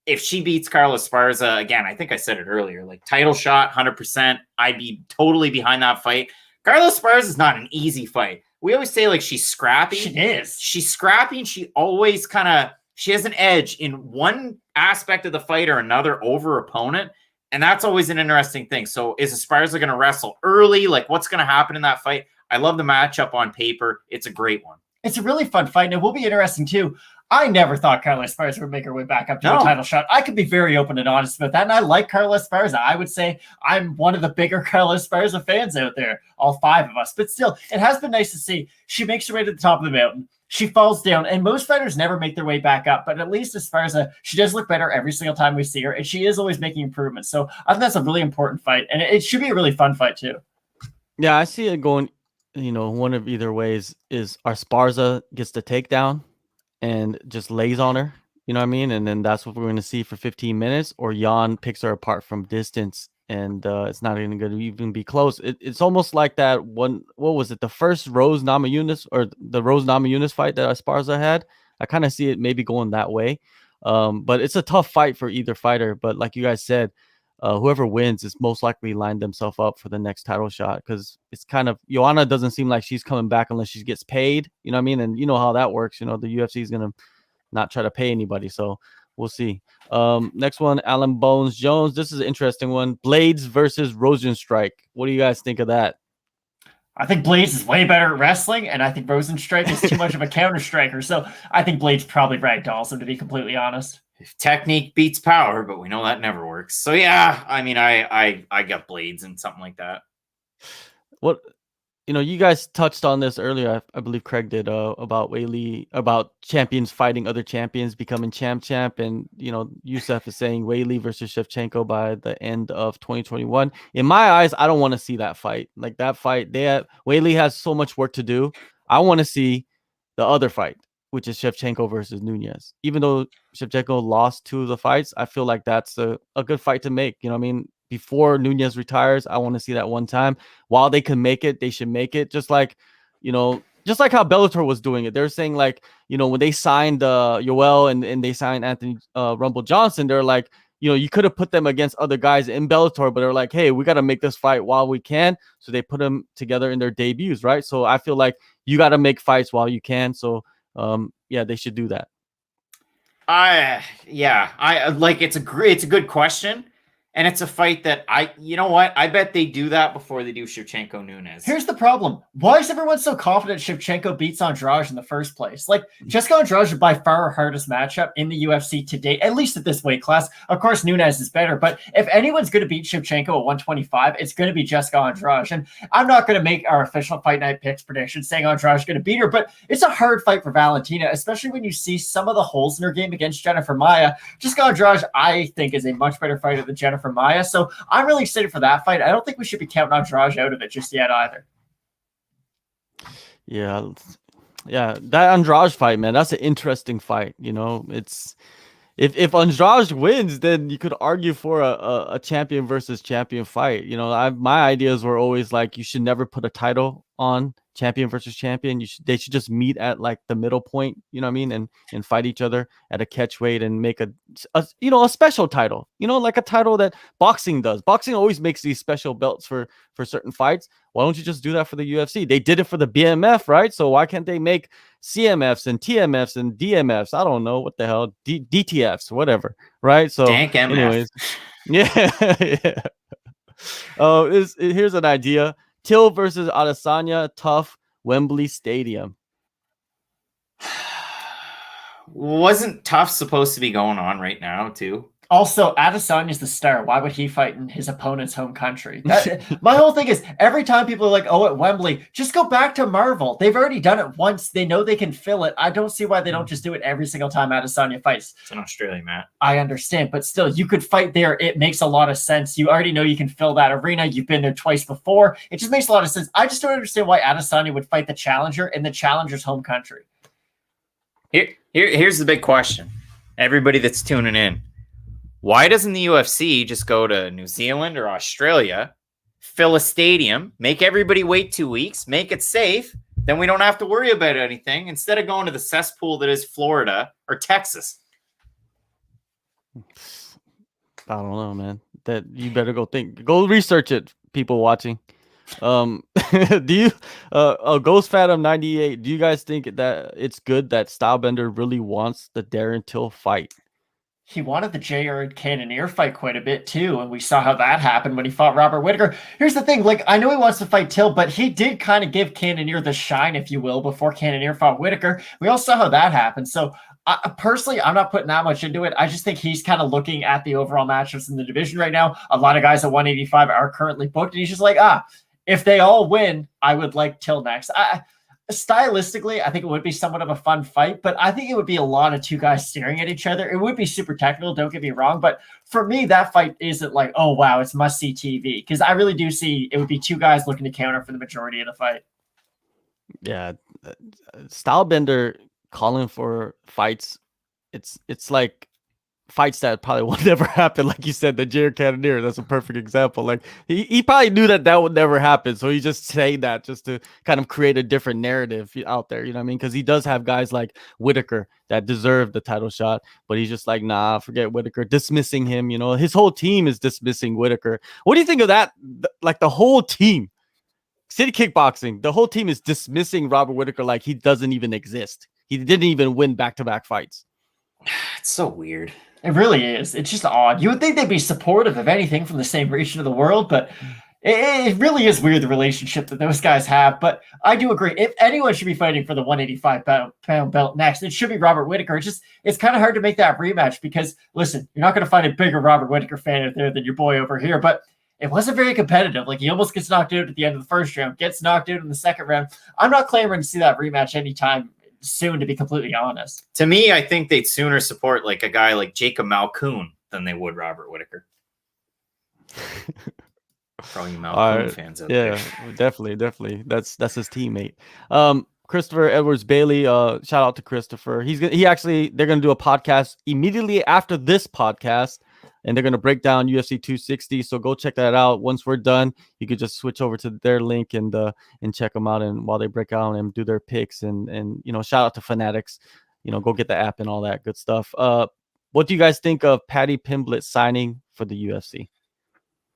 If she beats Carla Esparza, again, I think I said it earlier, like title shot, 100%. I'd be totally behind that fight. Carla Esparza is not an easy fight. We always say like she's scrappy. She is. She's scrappy, and she always she has an edge in one aspect of the fight or another over opponent. And that's always an interesting thing. So is Esparza going to wrestle early? Like what's going to happen in that fight? I love the matchup on paper. It's a great one. It's a really fun fight, and it will be interesting too. I never thought Carla Esparza would make her way back up to a title shot. I could be very open and honest about that, and I like Carla Esparza. I would say I'm one of the bigger Carla Esparza fans out there, all 5 of us. But still, it has been nice to see. She makes her way to the top of the mountain. She falls down, and most fighters never make their way back up. But at least Esparza, she does look better every single time we see her, and she is always making improvements. So I think that's a really important fight, and it should be a really fun fight too. Yeah, I see it going, one of either ways is Esparza gets the takedown and just lays on her, you know what I mean? And then that's what we're going to see for 15 minutes, or Hyon picks her apart from distance, and it's not even going to even be close. It's almost like that one, what was it, the first Rose Namajunas, or the Rose Namajunas fight that Esparza had? I kind of see it maybe going that way. But it's a tough fight for either fighter. But like you guys said, whoever wins is most likely lined themselves up for the next title shot, because it's kind of, Joanna doesn't seem like she's coming back unless she gets paid, you know what I mean? And you know how that works. The UFC is going to not try to pay anybody. So we'll see. Next one, Alan Bones Jones. This is an interesting one. Blades versus Rosenstrike. What do you guys think of that? I think Blades is way better at wrestling, and I think Rosenstrike is too much of a counter striker. So I think Blades probably ragdolls him, to be completely honest. If technique beats power, but we know that never works. So yeah, I mean, I got Blades and something like that. What, you guys touched on this earlier. I believe Craig did, about Weili, about champions fighting other champions, becoming champ. And, Youssef is saying Weili versus Shevchenko by the end of 2021. In my eyes, I don't want to see that fight. Like that fight, Weili has so much work to do. I want to see the other fight, which is Shevchenko versus Nunes. Even though Shevchenko lost 2 of the fights, I feel like that's a good fight to make. You know what I mean? Before Nunes retires, I want to see that one time. While they can make it, they should make it. Just like how Bellator was doing it. They're saying like, when they signed Yoel and they signed Anthony Rumble Johnson, they're like, you could have put them against other guys in Bellator, but they're like, hey, we got to make this fight while we can. So they put them together in their debuts, right? So I feel like you got to make fights while you can. So yeah, they should do that. I like, it's a good question. And it's a fight that I bet they do that before they do Shevchenko Nunes. Here's the problem. Why is everyone so confident Shevchenko beats Andrade in the first place? Like, Jessica Andrade is by far her hardest matchup in the UFC to date, at least at this weight class. Of course, Nunes is better, but if anyone's going to beat Shevchenko at 125, it's going to be Jessica Andrade. And I'm not going to make our official Fight Night Picks prediction saying Andrade is going to beat her, but it's a hard fight for Valentina, especially when you see some of the holes in her game against Jennifer Maia. Jessica Andrade, I think, is a much better fighter than Jennifer Maia, so I'm really excited for that fight. I don't think we should be counting Andrade out of it just yet either. Yeah, that Andrade fight, man, that's an interesting fight. It's if Andrade wins, then you could argue for a champion versus champion fight. My ideas were always like, you should never put a title on champion versus champion. They should just meet at like the middle point, you know what I mean, and fight each other at a catch weight and make a special title, like a title that boxing does. Boxing always makes these special belts for certain fights. Why don't you just do that for the UFC? They did it for the BMF, right? So why can't they make CMFs and TMFs and DMFs? I don't know what the hell, DTFs, whatever, right? So Dank MF. Anyways, yeah. Oh, here's an idea. Till versus Adesanya, tough, Wembley Stadium. Wasn't Tough supposed to be going on right now too? Also, Adesanya's the star. Why would he fight in his opponent's home country? My whole thing is, every time people are like, oh, at Wembley, just go back to Marvel. They've already done it once. They know they can fill it. I don't see why they don't just do it every single time Adesanya fights. It's in Australia, Matt. I understand, but still, you could fight there. It makes a lot of sense. You already know you can fill that arena. You've been there twice before. It just makes a lot of sense. I just don't understand why Adesanya would fight the challenger in the challenger's home country. Here's the big question. Everybody that's tuning in. Why doesn't the UFC just go to New Zealand or Australia, fill a stadium, make everybody wait 2 weeks, make it safe. Then we don't have to worry about anything instead of going to the cesspool that is Florida or Texas. I don't know, man. That you better go research it, people watching. Do you Ghost Phantom 98, do you guys think that it's good that Stylebender really wants the Darren Till fight? He wanted the Jared Cannonier fight quite a bit too, and we saw how that happened when he fought Robert Whittaker. Here's the thing, like, I know he wants to fight Till, but he did kind of give Cannonier the shine, if you will, before Cannonier fought Whittaker. We all saw how that happened. So personally, I'm not putting that much into it. I just think he's kind of looking at the overall matchups in the division right now. A lot of guys at 185 are currently booked, and he's just like, if they all win, I would like Till next. Stylistically, I think it would be somewhat of a fun fight, but I think it would be a lot of two guys staring at each other. It would be super technical, don't get me wrong, but for me, that fight isn't like, oh, wow, it's must-see TV, because I really do see it would be two guys looking to counter for the majority of the fight. Yeah, Stylebender calling for fights, it's like fights that probably will never happen. Like you said, the Jared Cannonier, that's a perfect example. Like he probably knew that would never happen, so he's just saying that just to kind of create a different narrative out there, you know what I mean? Because he does have guys like Whittaker that deserve the title shot, but he's just like, nah, forget Whittaker, dismissing him. You know, his whole team is dismissing Whittaker. What do you think of that? Like the whole team, City Kickboxing, the whole team is dismissing Robert Whittaker like he doesn't even exist. He didn't even win back-to-back fights. It's so weird. It really is. It's just odd. You would think they'd be supportive of anything from the same region of the world, but it really is weird, the relationship that those guys have. But I do agree. If anyone should be fighting for the 185-pound belt next, it should be Robert Whittaker. It's kind of hard to make that rematch because, listen, you're not going to find a bigger Robert Whittaker fan out there than your boy over here. But it wasn't very competitive. Like, he almost gets knocked out at the end of the first round, gets knocked out in the second round. I'm not clamoring to see that rematch anytime soon, to be completely honest. To me, I think they'd sooner support like a guy like Jacob Malkoon than they would Robert Whittaker. Probably Malkoon fans out there. Yeah, definitely. That's his teammate. Christopher Edwards Bailey. Shout out to Christopher. They're gonna do a podcast immediately after this podcast, and they're gonna break down UFC 260. So go check that out. Once we're done, you could just switch over to their link and check them out. And while they break out and do their picks, and you know, shout out to Fanatics. You know, go get the app and all that good stuff. What do you guys think of Paddy Pimblett signing for the UFC?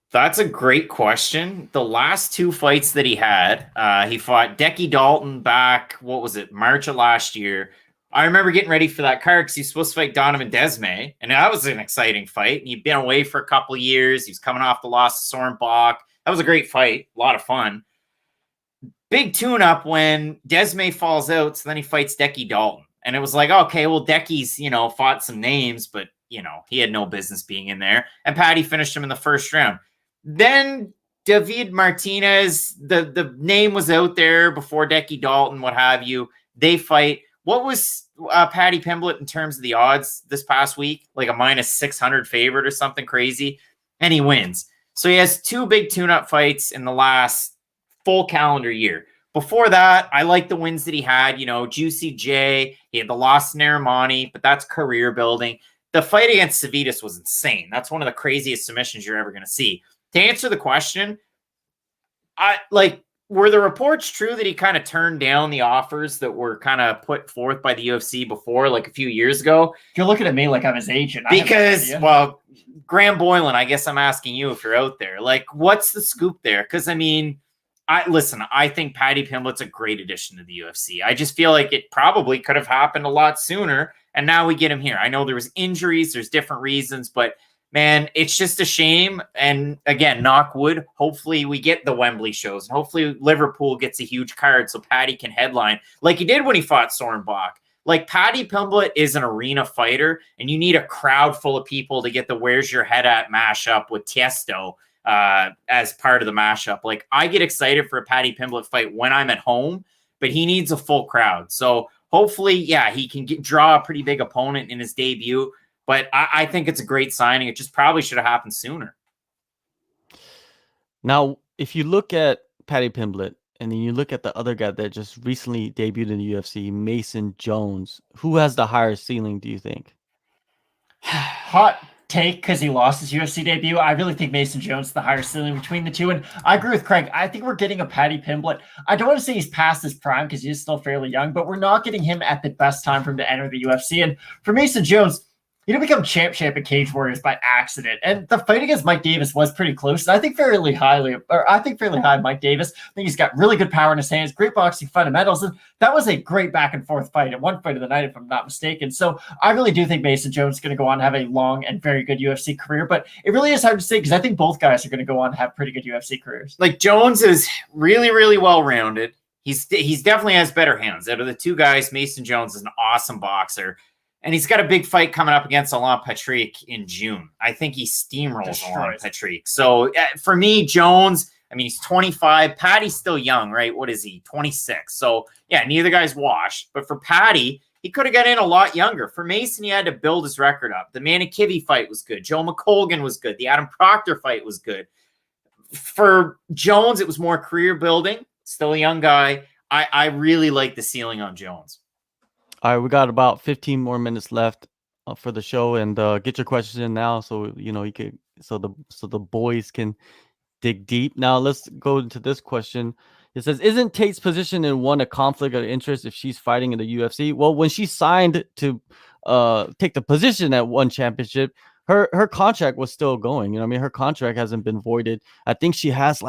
That's a great question. The last two fights that he had, he fought Decky Dalton back, what was it, March of last year. I remember getting ready for that card because he's supposed to fight Donovan Desmay, and that was an exciting fight. And he'd been away for a couple of years. He's coming off the loss to Soren Bach. That was a great fight, a lot of fun. Big tune-up when Desmay falls out, so then he fights Decky Dalton. And it was like, okay, well, Decky's, you know, fought some names, but, you know, he had no business being in there. And Paddy finished him in the first round. Then David Martinez, the name was out there before Decky Dalton, what have you. They fight. What was Paddy Pimblett in terms of the odds this past week? Like a -600 favorite or something crazy. And he wins. So he has two big tune-up fights in the last full calendar year. Before that, I like the wins that he had. You know, Juicy J, he had the loss to Narimani, but that's career building. The fight against Civitas was insane. That's one of the craziest submissions you're ever going to see. To answer the question, were the reports true that he kind of turned down the offers that were kind of put forth by the UFC before, like a few years ago? You're looking at me like I'm his agent. Because, well, Graham Boylan, I guess I'm asking you if you're out there. Like, what's the scoop there? Because, I mean, I think Paddy Pimblett's a great addition to the UFC. I just feel like it probably could have happened a lot sooner, and now we get him here. I know there was injuries, there's different reasons, but man, it's just a shame. And again, knock wood, hopefully we get the Wembley shows, and hopefully Liverpool gets a huge card so Paddy can headline like he did when he fought Soren Bach. Like, Paddy Pimblett is an arena fighter, and you need a crowd full of people to get the Where's Your Head At mashup with Tiesto as part of the mashup. Like, I get excited for a Paddy Pimblett fight when I'm at home, but he needs a full crowd. So hopefully, yeah, he can draw a pretty big opponent in his debut. But I think it's a great signing. It just probably should have happened sooner. Now, if you look at Paddy Pimblett, and then you look at the other guy that just recently debuted in the UFC, Mason Jones, who has the higher ceiling, do you think? Hot take because he lost his UFC debut. I really think Mason Jones is the higher ceiling between the two. And I agree with Craig. I think we're getting a Paddy Pimblett. I don't want to say he's past his prime because he's still fairly young, but we're not getting him at the best time for him to enter the UFC. And for Mason Jones, he didn't become champ at Cage Warriors by accident. And the fight against Mike Davis was pretty close. And I think fairly high Mike Davis. I think he's got really good power in his hands, great boxing fundamentals. And that was a great back and forth fight at one fight of the night, if I'm not mistaken. So I really do think Mason Jones is going to go on to have a long and very good UFC career. But it really is hard to say because I think both guys are going to go on to have pretty good UFC careers. Like Jones is really, really well-rounded. He's definitely has better hands. Out of the two guys, Mason Jones is an awesome boxer. And he's got a big fight coming up against Alan Patrick in June. I think he steamrolls Alan Patrick. So for me, Jones, I mean, he's 25. Paddy's still young, right? What is he? 26. So yeah, neither guy's washed. But for Paddy, he could have got in a lot younger. For Mason, he had to build his record up. The Manikivi fight was good. Joe McColgan was good. The Adam Proctor fight was good. For Jones, it was more career building. Still a young guy. I really like the ceiling on Jones. All right, we got about 15 more minutes left for the show, and get your questions in now, so you could so the boys can dig deep. Now let's go into this question. It says, "Isn't Tate's position in one a conflict of interest if she's fighting in the UFC?" Well, when she signed to take the position at one championship, her contract was still going. Her contract hasn't been voided. I think she has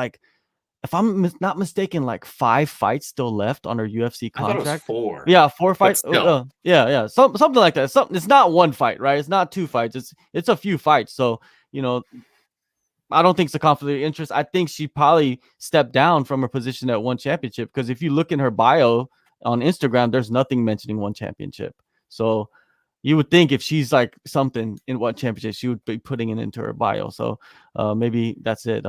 if I'm not mistaken, 5 fights still left on her UFC contract. I thought it was 4. Yeah, 4 fights. Yeah. Something like that. It's not one fight, right? It's not 2 fights. It's a few fights. So, I don't think it's a conflict of interest. I think she probably stepped down from her position at one championship because if you look in her bio on Instagram, there's nothing mentioning one championship. So you would think if she's something in one championship, she would be putting it into her bio. So maybe that's it.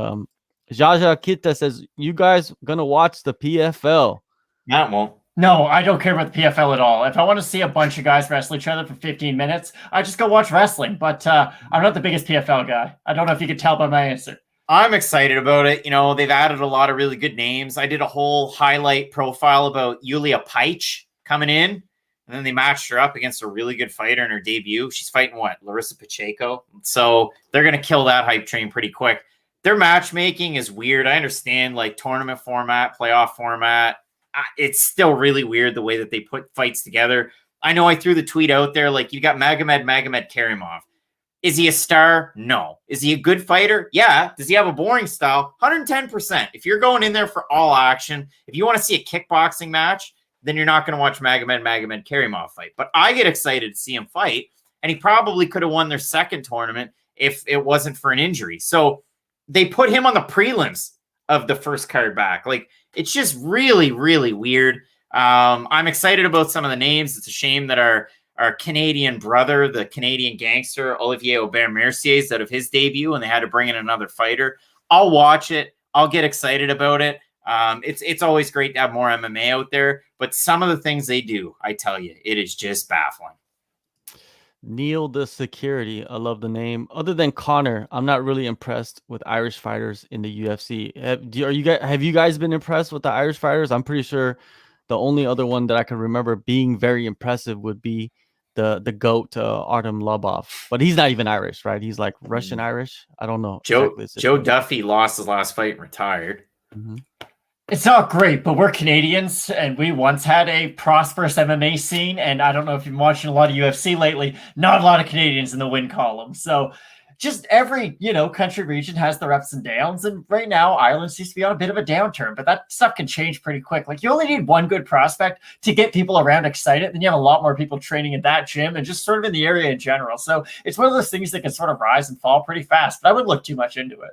Jaja Kita says, "You guys gonna watch the PFL?" Matt won't. No, I don't care about the PFL at all. If I want to see a bunch of guys wrestle each other for 15 minutes, I just go watch wrestling. But I'm not the biggest PFL guy. I don't know if you could tell by my answer. I'm excited about it. They've added a lot of really good names. I did a whole highlight profile about Yulia Paich coming in, and then they matched her up against a really good fighter in her debut. She's fighting Larissa Pacheco. So they're going to kill that hype train pretty quick. Their matchmaking is weird. I understand tournament format, playoff format. It's still really weird the way that they put fights together. I know I threw the tweet out there, you got Magomed Karimov. Is he a star? No. Is he a good fighter? Yeah. Does he have a boring style? 110%. If you're going in there for all action, if you want to see a kickboxing match, then you're not going to watch Magomed Karimov fight. But I get excited to see him fight, and he probably could have won their second tournament if it wasn't for an injury. So they put him on the prelims of the first card back. It's just really, really weird. I'm excited about some of the names. It's a shame that our Canadian brother, the Canadian gangster, Olivier Aubert-Mercier, is out of his debut, and they had to bring in another fighter. I'll watch it. I'll get excited about it. It's always great to have more MMA out there, but some of the things they do, I tell you, it is just baffling. Neil the Security, I love the name. Other than Connor, I'm not really impressed with Irish fighters in the UFC. Have you guys been impressed with the Irish fighters? I'm pretty sure the only other one that I can remember being very impressive would be the GOAT Artem Lobov, but he's not even Irish, right? He's Russian Irish. I don't know. Joe Duffy lost his last fight and retired. Mm-hmm. It's not great, but we're Canadians, and we once had a prosperous MMA scene, and I don't know if you've been watching a lot of UFC lately, not a lot of Canadians in the win column. So just every, country region has their ups and downs, and right now, Ireland seems to be on a bit of a downturn, but that stuff can change pretty quick. You only need one good prospect to get people around excited, then you have a lot more people training in that gym and just sort of in the area in general. So it's one of those things that can sort of rise and fall pretty fast, but I wouldn't look too much into it.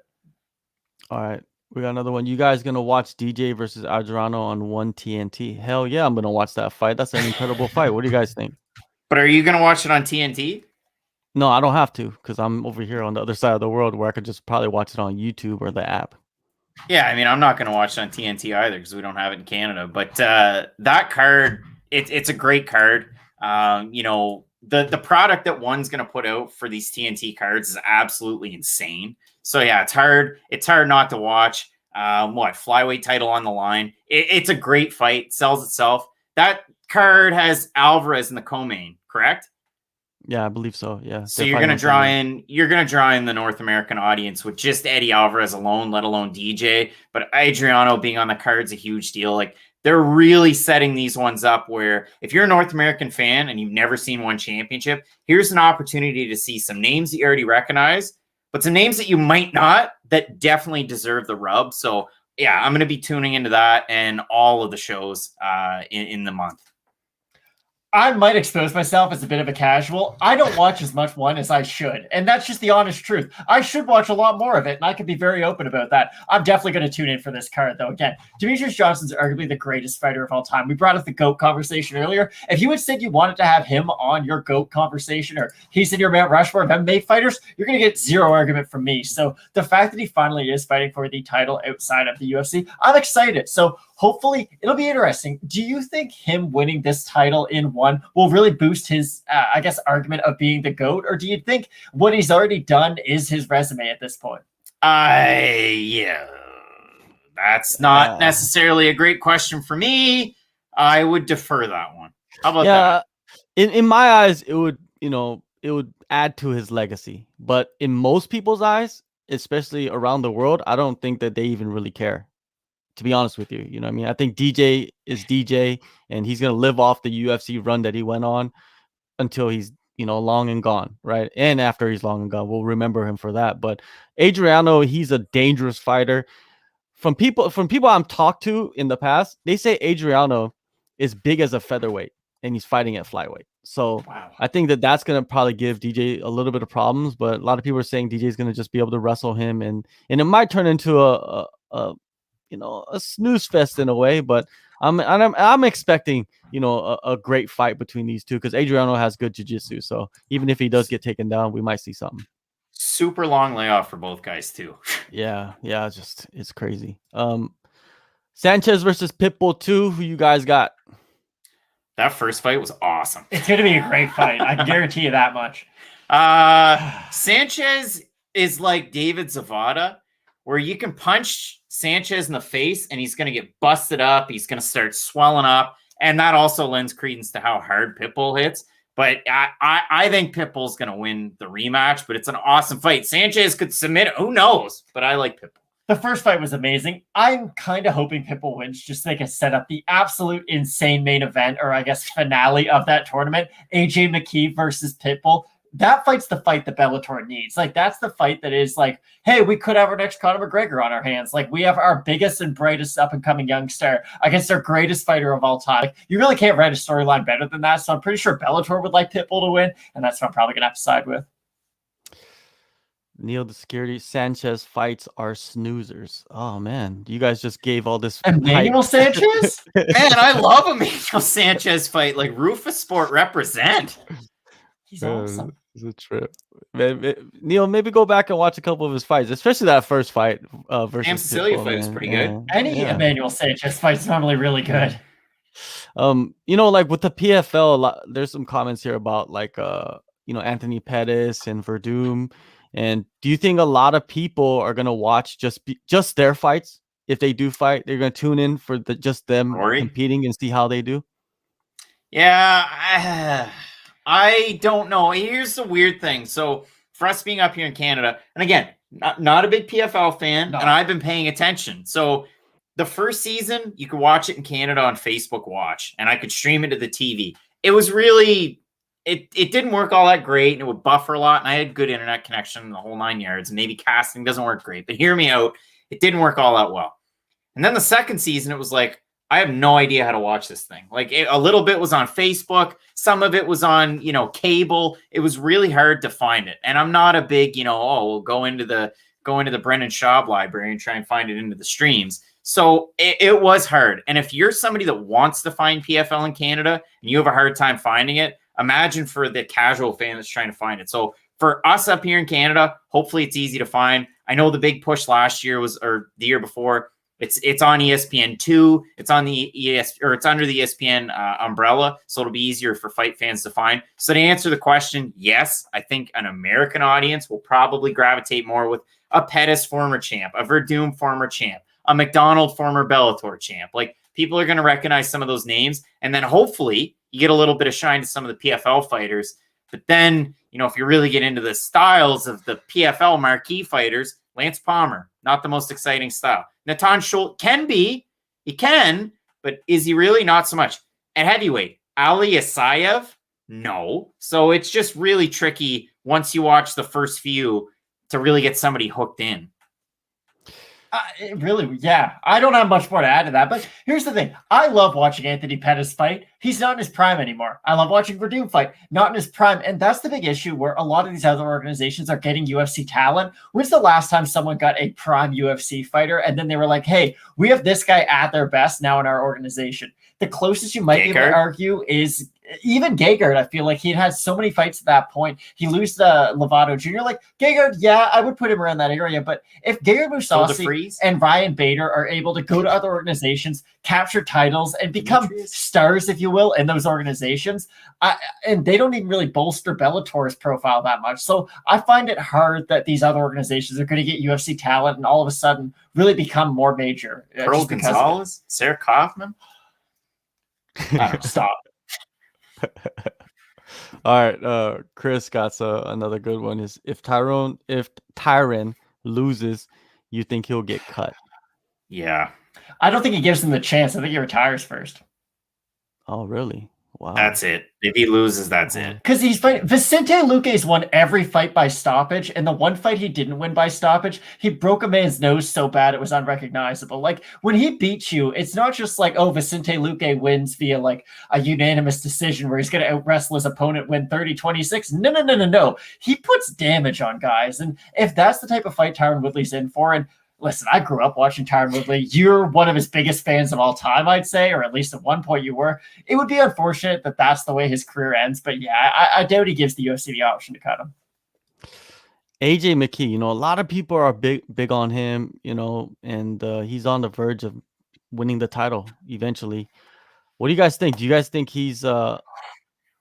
All right. We got another one. You guys gonna watch DJ versus Adriano on 1 TNT? Hell yeah, I'm gonna watch that fight. That's an incredible fight. What do you guys think? But are you gonna watch it on TNT? No, I don't have to because I'm over here on the other side of the world where I could just probably watch it on YouTube or the app. Yeah, I'm not gonna watch it on TNT either because we don't have it in Canada. But that card, it's a great card. The product that one's gonna put out for these TNT cards is absolutely insane. So yeah, it's hard not to watch. Flyweight title on the line. It's a great fight. Sells itself. That card has Alvarez in the co-main, correct? Yeah, I believe so. Yeah. So you're gonna draw in the North American audience with just Eddie Alvarez alone, let alone DJ. But Adriano being on the card's a huge deal. Like they're really setting these ones up where if you're a North American fan and you've never seen one championship, here's an opportunity to see some names that you already recognize, but some names that you might not that definitely deserve the rub. So yeah, I'm gonna be tuning into that and all of the shows in the month. I might expose myself as a bit of a casual. I don't watch as much one as I should. And that's just the honest truth. I should watch a lot more of it, and I can be very open about that. I'm definitely going to tune in for this card, though. Again, Demetrius Johnson's arguably the greatest fighter of all time. We brought up the GOAT conversation earlier. If you had said you wanted to have him on your GOAT conversation, or he's in your Mount Rushmore of MMA fighters, you're going to get zero argument from me. So the fact that he finally is fighting for the title outside of the UFC, I'm excited. So hopefully it'll be interesting. Do you think him winning this title in one will really boost his, argument of being the GOAT? Or do you think what he's already done is his resume at this point? Yeah, that's not necessarily a great question for me. I would defer that one. How about that? In my eyes, it would add to his legacy. But in most people's eyes, especially around the world, I don't think that they even really care. To be honest with you, you know what I mean? I think DJ is DJ, and he's going to live off the UFC run that he went on until he's, long and gone, right? And after he's long and gone, we'll remember him for that. But Adriano, he's a dangerous fighter. From people I'm talked to in the past, they say Adriano is big as a featherweight, and he's fighting at flyweight. So wow. I think that that's going to probably give DJ a little bit of problems, but a lot of people are saying DJ is going to just be able to wrestle him, and it might turn into a snooze fest in a way, but I'm expecting, a great fight between these two because Adriano has good jiu-jitsu. So even if he does get taken down, we might see something. Super long layoff for both guys too. Yeah, it's crazy. Sanchez versus Pitbull 2. Who you guys got? That first fight was awesome. It's going to be a great fight. I can guarantee you that much. Sanchez is like David Zavada, where you can punch Sanchez in the face and he's going to get busted up. He's going to start swelling up. And that also lends credence to how hard Pitbull hits. But I think Pitbull's going to win the rematch, but it's an awesome fight. Sanchez could submit. Who knows? But I like Pitbull. The first fight was amazing. I'm kind of hoping Pitbull wins just so they can set up the absolute insane main event, or I guess finale of that tournament. AJ McKee versus Pitbull. That fight's the fight that Bellator needs. Like, that's the fight that is like, hey, we could have our next Conor McGregor on our hands. Like, we have our biggest and brightest up-and-coming young star against our greatest fighter of all time. Like, you really can't write a storyline better than that. So I'm pretty sure Bellator would like Pitbull to win, and that's what I'm probably going to have to side with. Neil the Security, Sanchez fights are snoozers. Oh, man. You guys just gave all this Emmanuel Sanchez? Man, I love Emmanuel Sanchez fight. Like, Rufus Sport represent. He's awesome. It's a trip. Neil, maybe go back and watch a couple of his fights, especially that first fight versus Sam Cecilia fight was pretty good. Any Emmanuel Sanchez fight's normally really good. Like with the PFL, there's some comments here about Anthony Pettis and Verdum. And do you think a lot of people are gonna watch just their fights? If they do fight, they're gonna tune in for just them competing and see how they do? Yeah, I don't know. Here's the weird thing. So for us being up here in Canada, and again, not a big PFL fan, and I've been paying attention. So the first season, you could watch it in Canada on Facebook Watch, and I could stream it to the TV. It was really, it didn't work all that great, and it would buffer a lot, and I had good internet connection, the whole 9 yards, and maybe casting doesn't work great. But hear me out, it didn't work all that well. And then the second season, it was like, I have no idea how to watch this thing. Like a little bit was on Facebook. Some of it was on, cable. It was really hard to find it. And I'm not a big, we'll go into the Brendan Schaub library and try and find it into the streams. So it was hard. And if you're somebody that wants to find PFL in Canada and you have a hard time finding it, imagine for the casual fan that's trying to find it. So for us up here in Canada, hopefully it's easy to find. I know the big push last year or the year before, it's on ESPN2. It's on the it's under the ESPN umbrella, so it'll be easier for fight fans to find. So to answer the question, yes, I think an American audience will probably gravitate more with a Pettis former champ, a Verdum former champ, a McDonald former Bellator champ. Like, people are going to recognize some of those names, and then hopefully you get a little bit of shine to some of the PFL fighters. But then, you know, if you really get into the styles of the PFL marquee fighters, Lance Palmer, not the most exciting style. Natan Schultz can be, he can, but is he really? Not so much. At heavyweight, Ali Asayev, no. So it's just really tricky once you watch the first few to really get somebody hooked in. Really, yeah. I don't have much more to add to that, but here's the thing. I love watching Anthony Pettis fight. He's not in his prime anymore. I love watching Verdun fight. Not in his prime. And that's the big issue where a lot of these other organizations are getting UFC talent. When's the last time someone got a prime UFC fighter and then they were like, hey, we have this guy at their best now in our organization? The closest you might be able to argue is even Gegard. I feel like he had so many fights at that point. He loses to Lovato Jr. Like, Gegard, yeah, I would put him around that area. But if Gegard Mousasi and Ryan Bader are able to go to other organizations, capture titles, and become stars, if you will, in those organizations, and they don't even really bolster Bellator's profile that much. So I find it hard that these other organizations are going to get UFC talent and all of a sudden really become more major. Pearl Gonzalez, Sarah Kaufman. Stop. All right, Chris got another good one. Is if Tyron loses, you think he'll get cut? Yeah, I don't think he gives him the chance. I think he retires first. Oh, really? Wow. That's it. If he loses, that's it. Because he's fighting. Vicente Luque's won every fight by stoppage, and the one fight he didn't win by stoppage, he broke a man's nose so bad it was unrecognizable. Like, when he beats you, it's not just like, oh, Vicente Luque wins via like a unanimous decision where he's going to out wrestle his opponent, win 30-26. No. He puts damage on guys, and if that's the type of fight Tyron Woodley's in for, and listen, I grew up watching Tyron Woodley. You're one of his biggest fans of all time, I'd say, or at least at one point you were. It would be unfortunate that that's the way his career ends, but yeah, I doubt he gives the UFC the option to cut him. AJ McKee, you know, a lot of people are big on him, you know, and he's on the verge of winning the title eventually. What do you guys think? Do you guys think he's that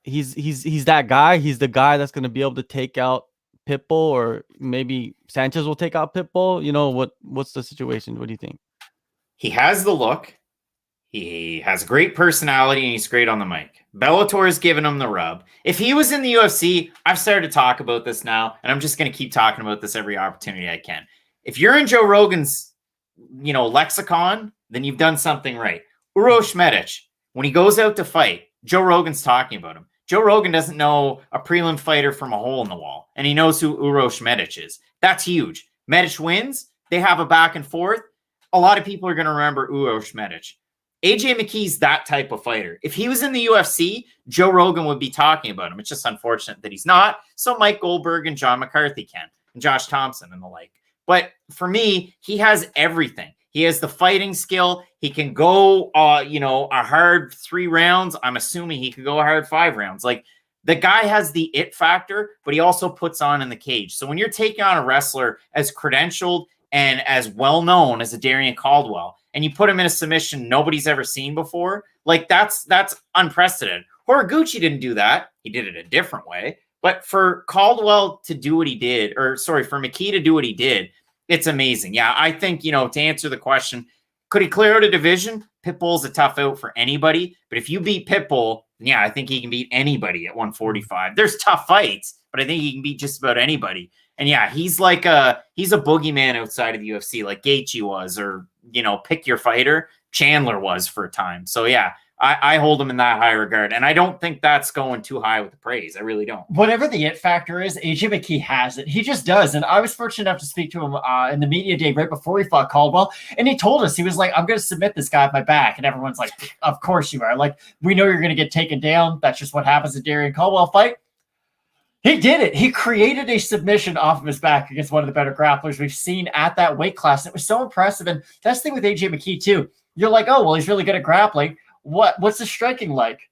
guy? He's the guy that's going to be able to take out Pitbull, or maybe Sanchez will take out Pitbull? You know, what's the situation? What do you think? He has the look. He has a great personality, and he's great on the mic. Bellator has given him the rub. If he was in the UFC, I've started to talk about this now, and I'm just going to keep talking about this every opportunity I can. If you're in Joe Rogan's, you know, lexicon, then you've done something right. Uroš Medic, when he goes out to fight, Joe Rogan's talking about him. Joe Rogan doesn't know a prelim fighter from a hole in the wall, and he knows who Uroš Medic is. That's huge. Medic wins. They have a back and forth. A lot of people are going to remember Uroš Medic. AJ McKee's that type of fighter. If he was in the UFC, Joe Rogan would be talking about him. It's just unfortunate that he's not. So Mike Goldberg and John McCarthy can, and Josh Thompson and the like. But for me, he has everything. He has the fighting skill. He can go, you know, a hard 3 rounds. I'm assuming he could go a hard 5 rounds. Like, the guy has the it factor, but he also puts on in the cage. So when you're taking on a wrestler as credentialed and as well-known as a Darian Caldwell, and you put him in a submission nobody's ever seen before, like, that's unprecedented. Horiguchi didn't do that. He did it a different way. But for Caldwell to do what he did, for McKee to do what he did, it's amazing. Yeah, I think, you know, to answer the question, could he clear out a division? Pitbull's a tough out for anybody. But if you beat Pitbull, yeah, I think he can beat anybody at 145. There's tough fights, but I think he can beat just about anybody. And yeah, he's a boogeyman outside of the UFC, like Gaethje was, or, you know, pick your fighter. Chandler was for a time. So yeah, I hold him in that high regard. And I don't think that's going too high with the praise. I really don't. Whatever the it factor is, AJ McKee has it. He just does. And I was fortunate enough to speak to him in the media day right before he fought Caldwell. And he told us, he was like, I'm going to submit this guy at my back. And everyone's like, of course you are. Like, we know you're going to get taken down. That's just what happens at Darian Caldwell fight. He did it. He created a submission off of his back against one of the better grapplers we've seen at that weight class. And it was so impressive. And that's the thing with AJ McKee too. You're like, oh, well, he's really good at grappling. What's the striking like?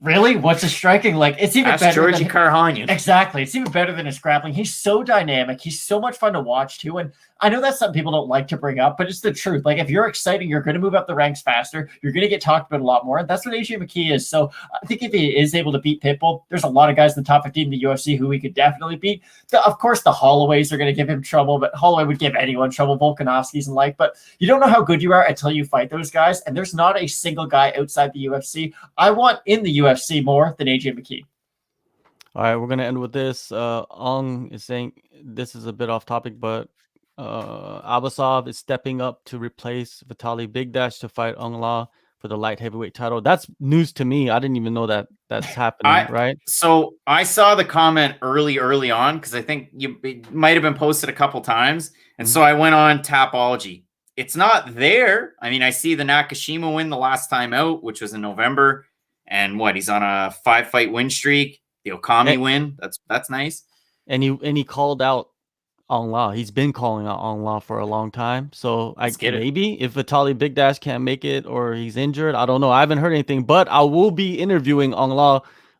Really? What's his striking like? It's even better. Georgie Karhanyan. Exactly. It's even better than his grappling. He's so dynamic. He's so much fun to watch too. And I know that's something people don't like to bring up, but it's the truth. Like, if you're exciting, you're going to move up the ranks faster. You're going to get talked about a lot more. And that's what AJ McKee is. So I think if he is able to beat Pitbull, there's a lot of guys in the top 15 in the UFC who he could definitely beat. Of course, the Holloways are going to give him trouble, but Holloway would give anyone trouble, Volkanovski's and like, but you don't know how good you are until you fight those guys. And there's not a single guy outside the UFC I want in the UFC more than AJ McKee. All right, we're gonna end with this. Ong is saying this is a bit off topic, but Abasov is stepping up to replace Vitali Bigdash to fight Ong La for the light heavyweight title. That's news to me. I didn't even know that that's happening. Right? So I saw the comment early on because I think it might have been posted a couple times, and so I went on Tapology. It's not there. I mean, I see the Nakashima win the last time out, which was in November, and he's on a 5-fight win streak. The Okami win. That's nice. And he called out Ong La. He's been calling out Ong La for a long time. So maybe if Vitali Bigdash can't make it or he's injured, I don't know. I haven't heard anything, but I will be interviewing Ong La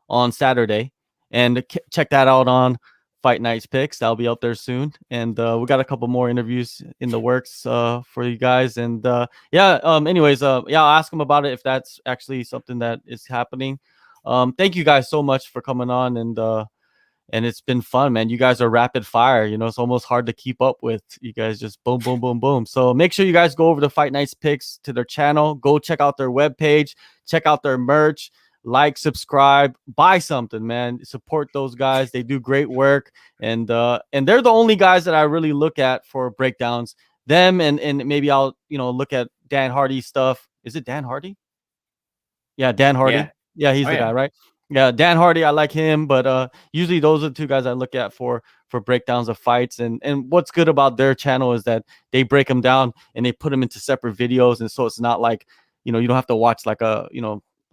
on Saturday, and check that out on Fight Nights Picks. That'll be out there soon, and we got a couple more interviews in the works for you guys. And anyways, I'll ask him about it if that's actually something that is happening. Thank you guys so much for coming on, and it's been fun, man. You guys are rapid fire. It's almost hard to keep up with. You guys just boom, boom, boom, boom. So make sure you guys go over to Fight Nights Picks to their channel. Go check out their webpage. Check out their merch. Like, subscribe, buy something, man. Support those guys. They do great work, and they're the only guys that I really look at for breakdowns. Them and maybe I'll look at Dan Hardy's stuff. Is it Dan Hardy? Yeah, Dan Hardy. Yeah, he's the guy, right? Yeah, Dan Hardy, I like him, but usually those are the two guys I look at for breakdowns of fights. And what's good about their channel is that they break them down and they put them into separate videos, and so it's not like you don't have to watch like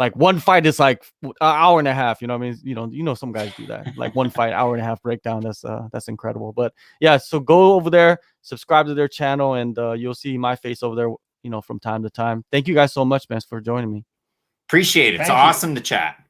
like one fight is like an hour and a half. You know what I mean? Some guys do that. Like one fight, hour and a half breakdown. That's incredible. But yeah, so go over there, subscribe to their channel, and you'll see my face over there, from time to time. Thank you guys so much, man, for joining me. Appreciate it. It's awesome to chat.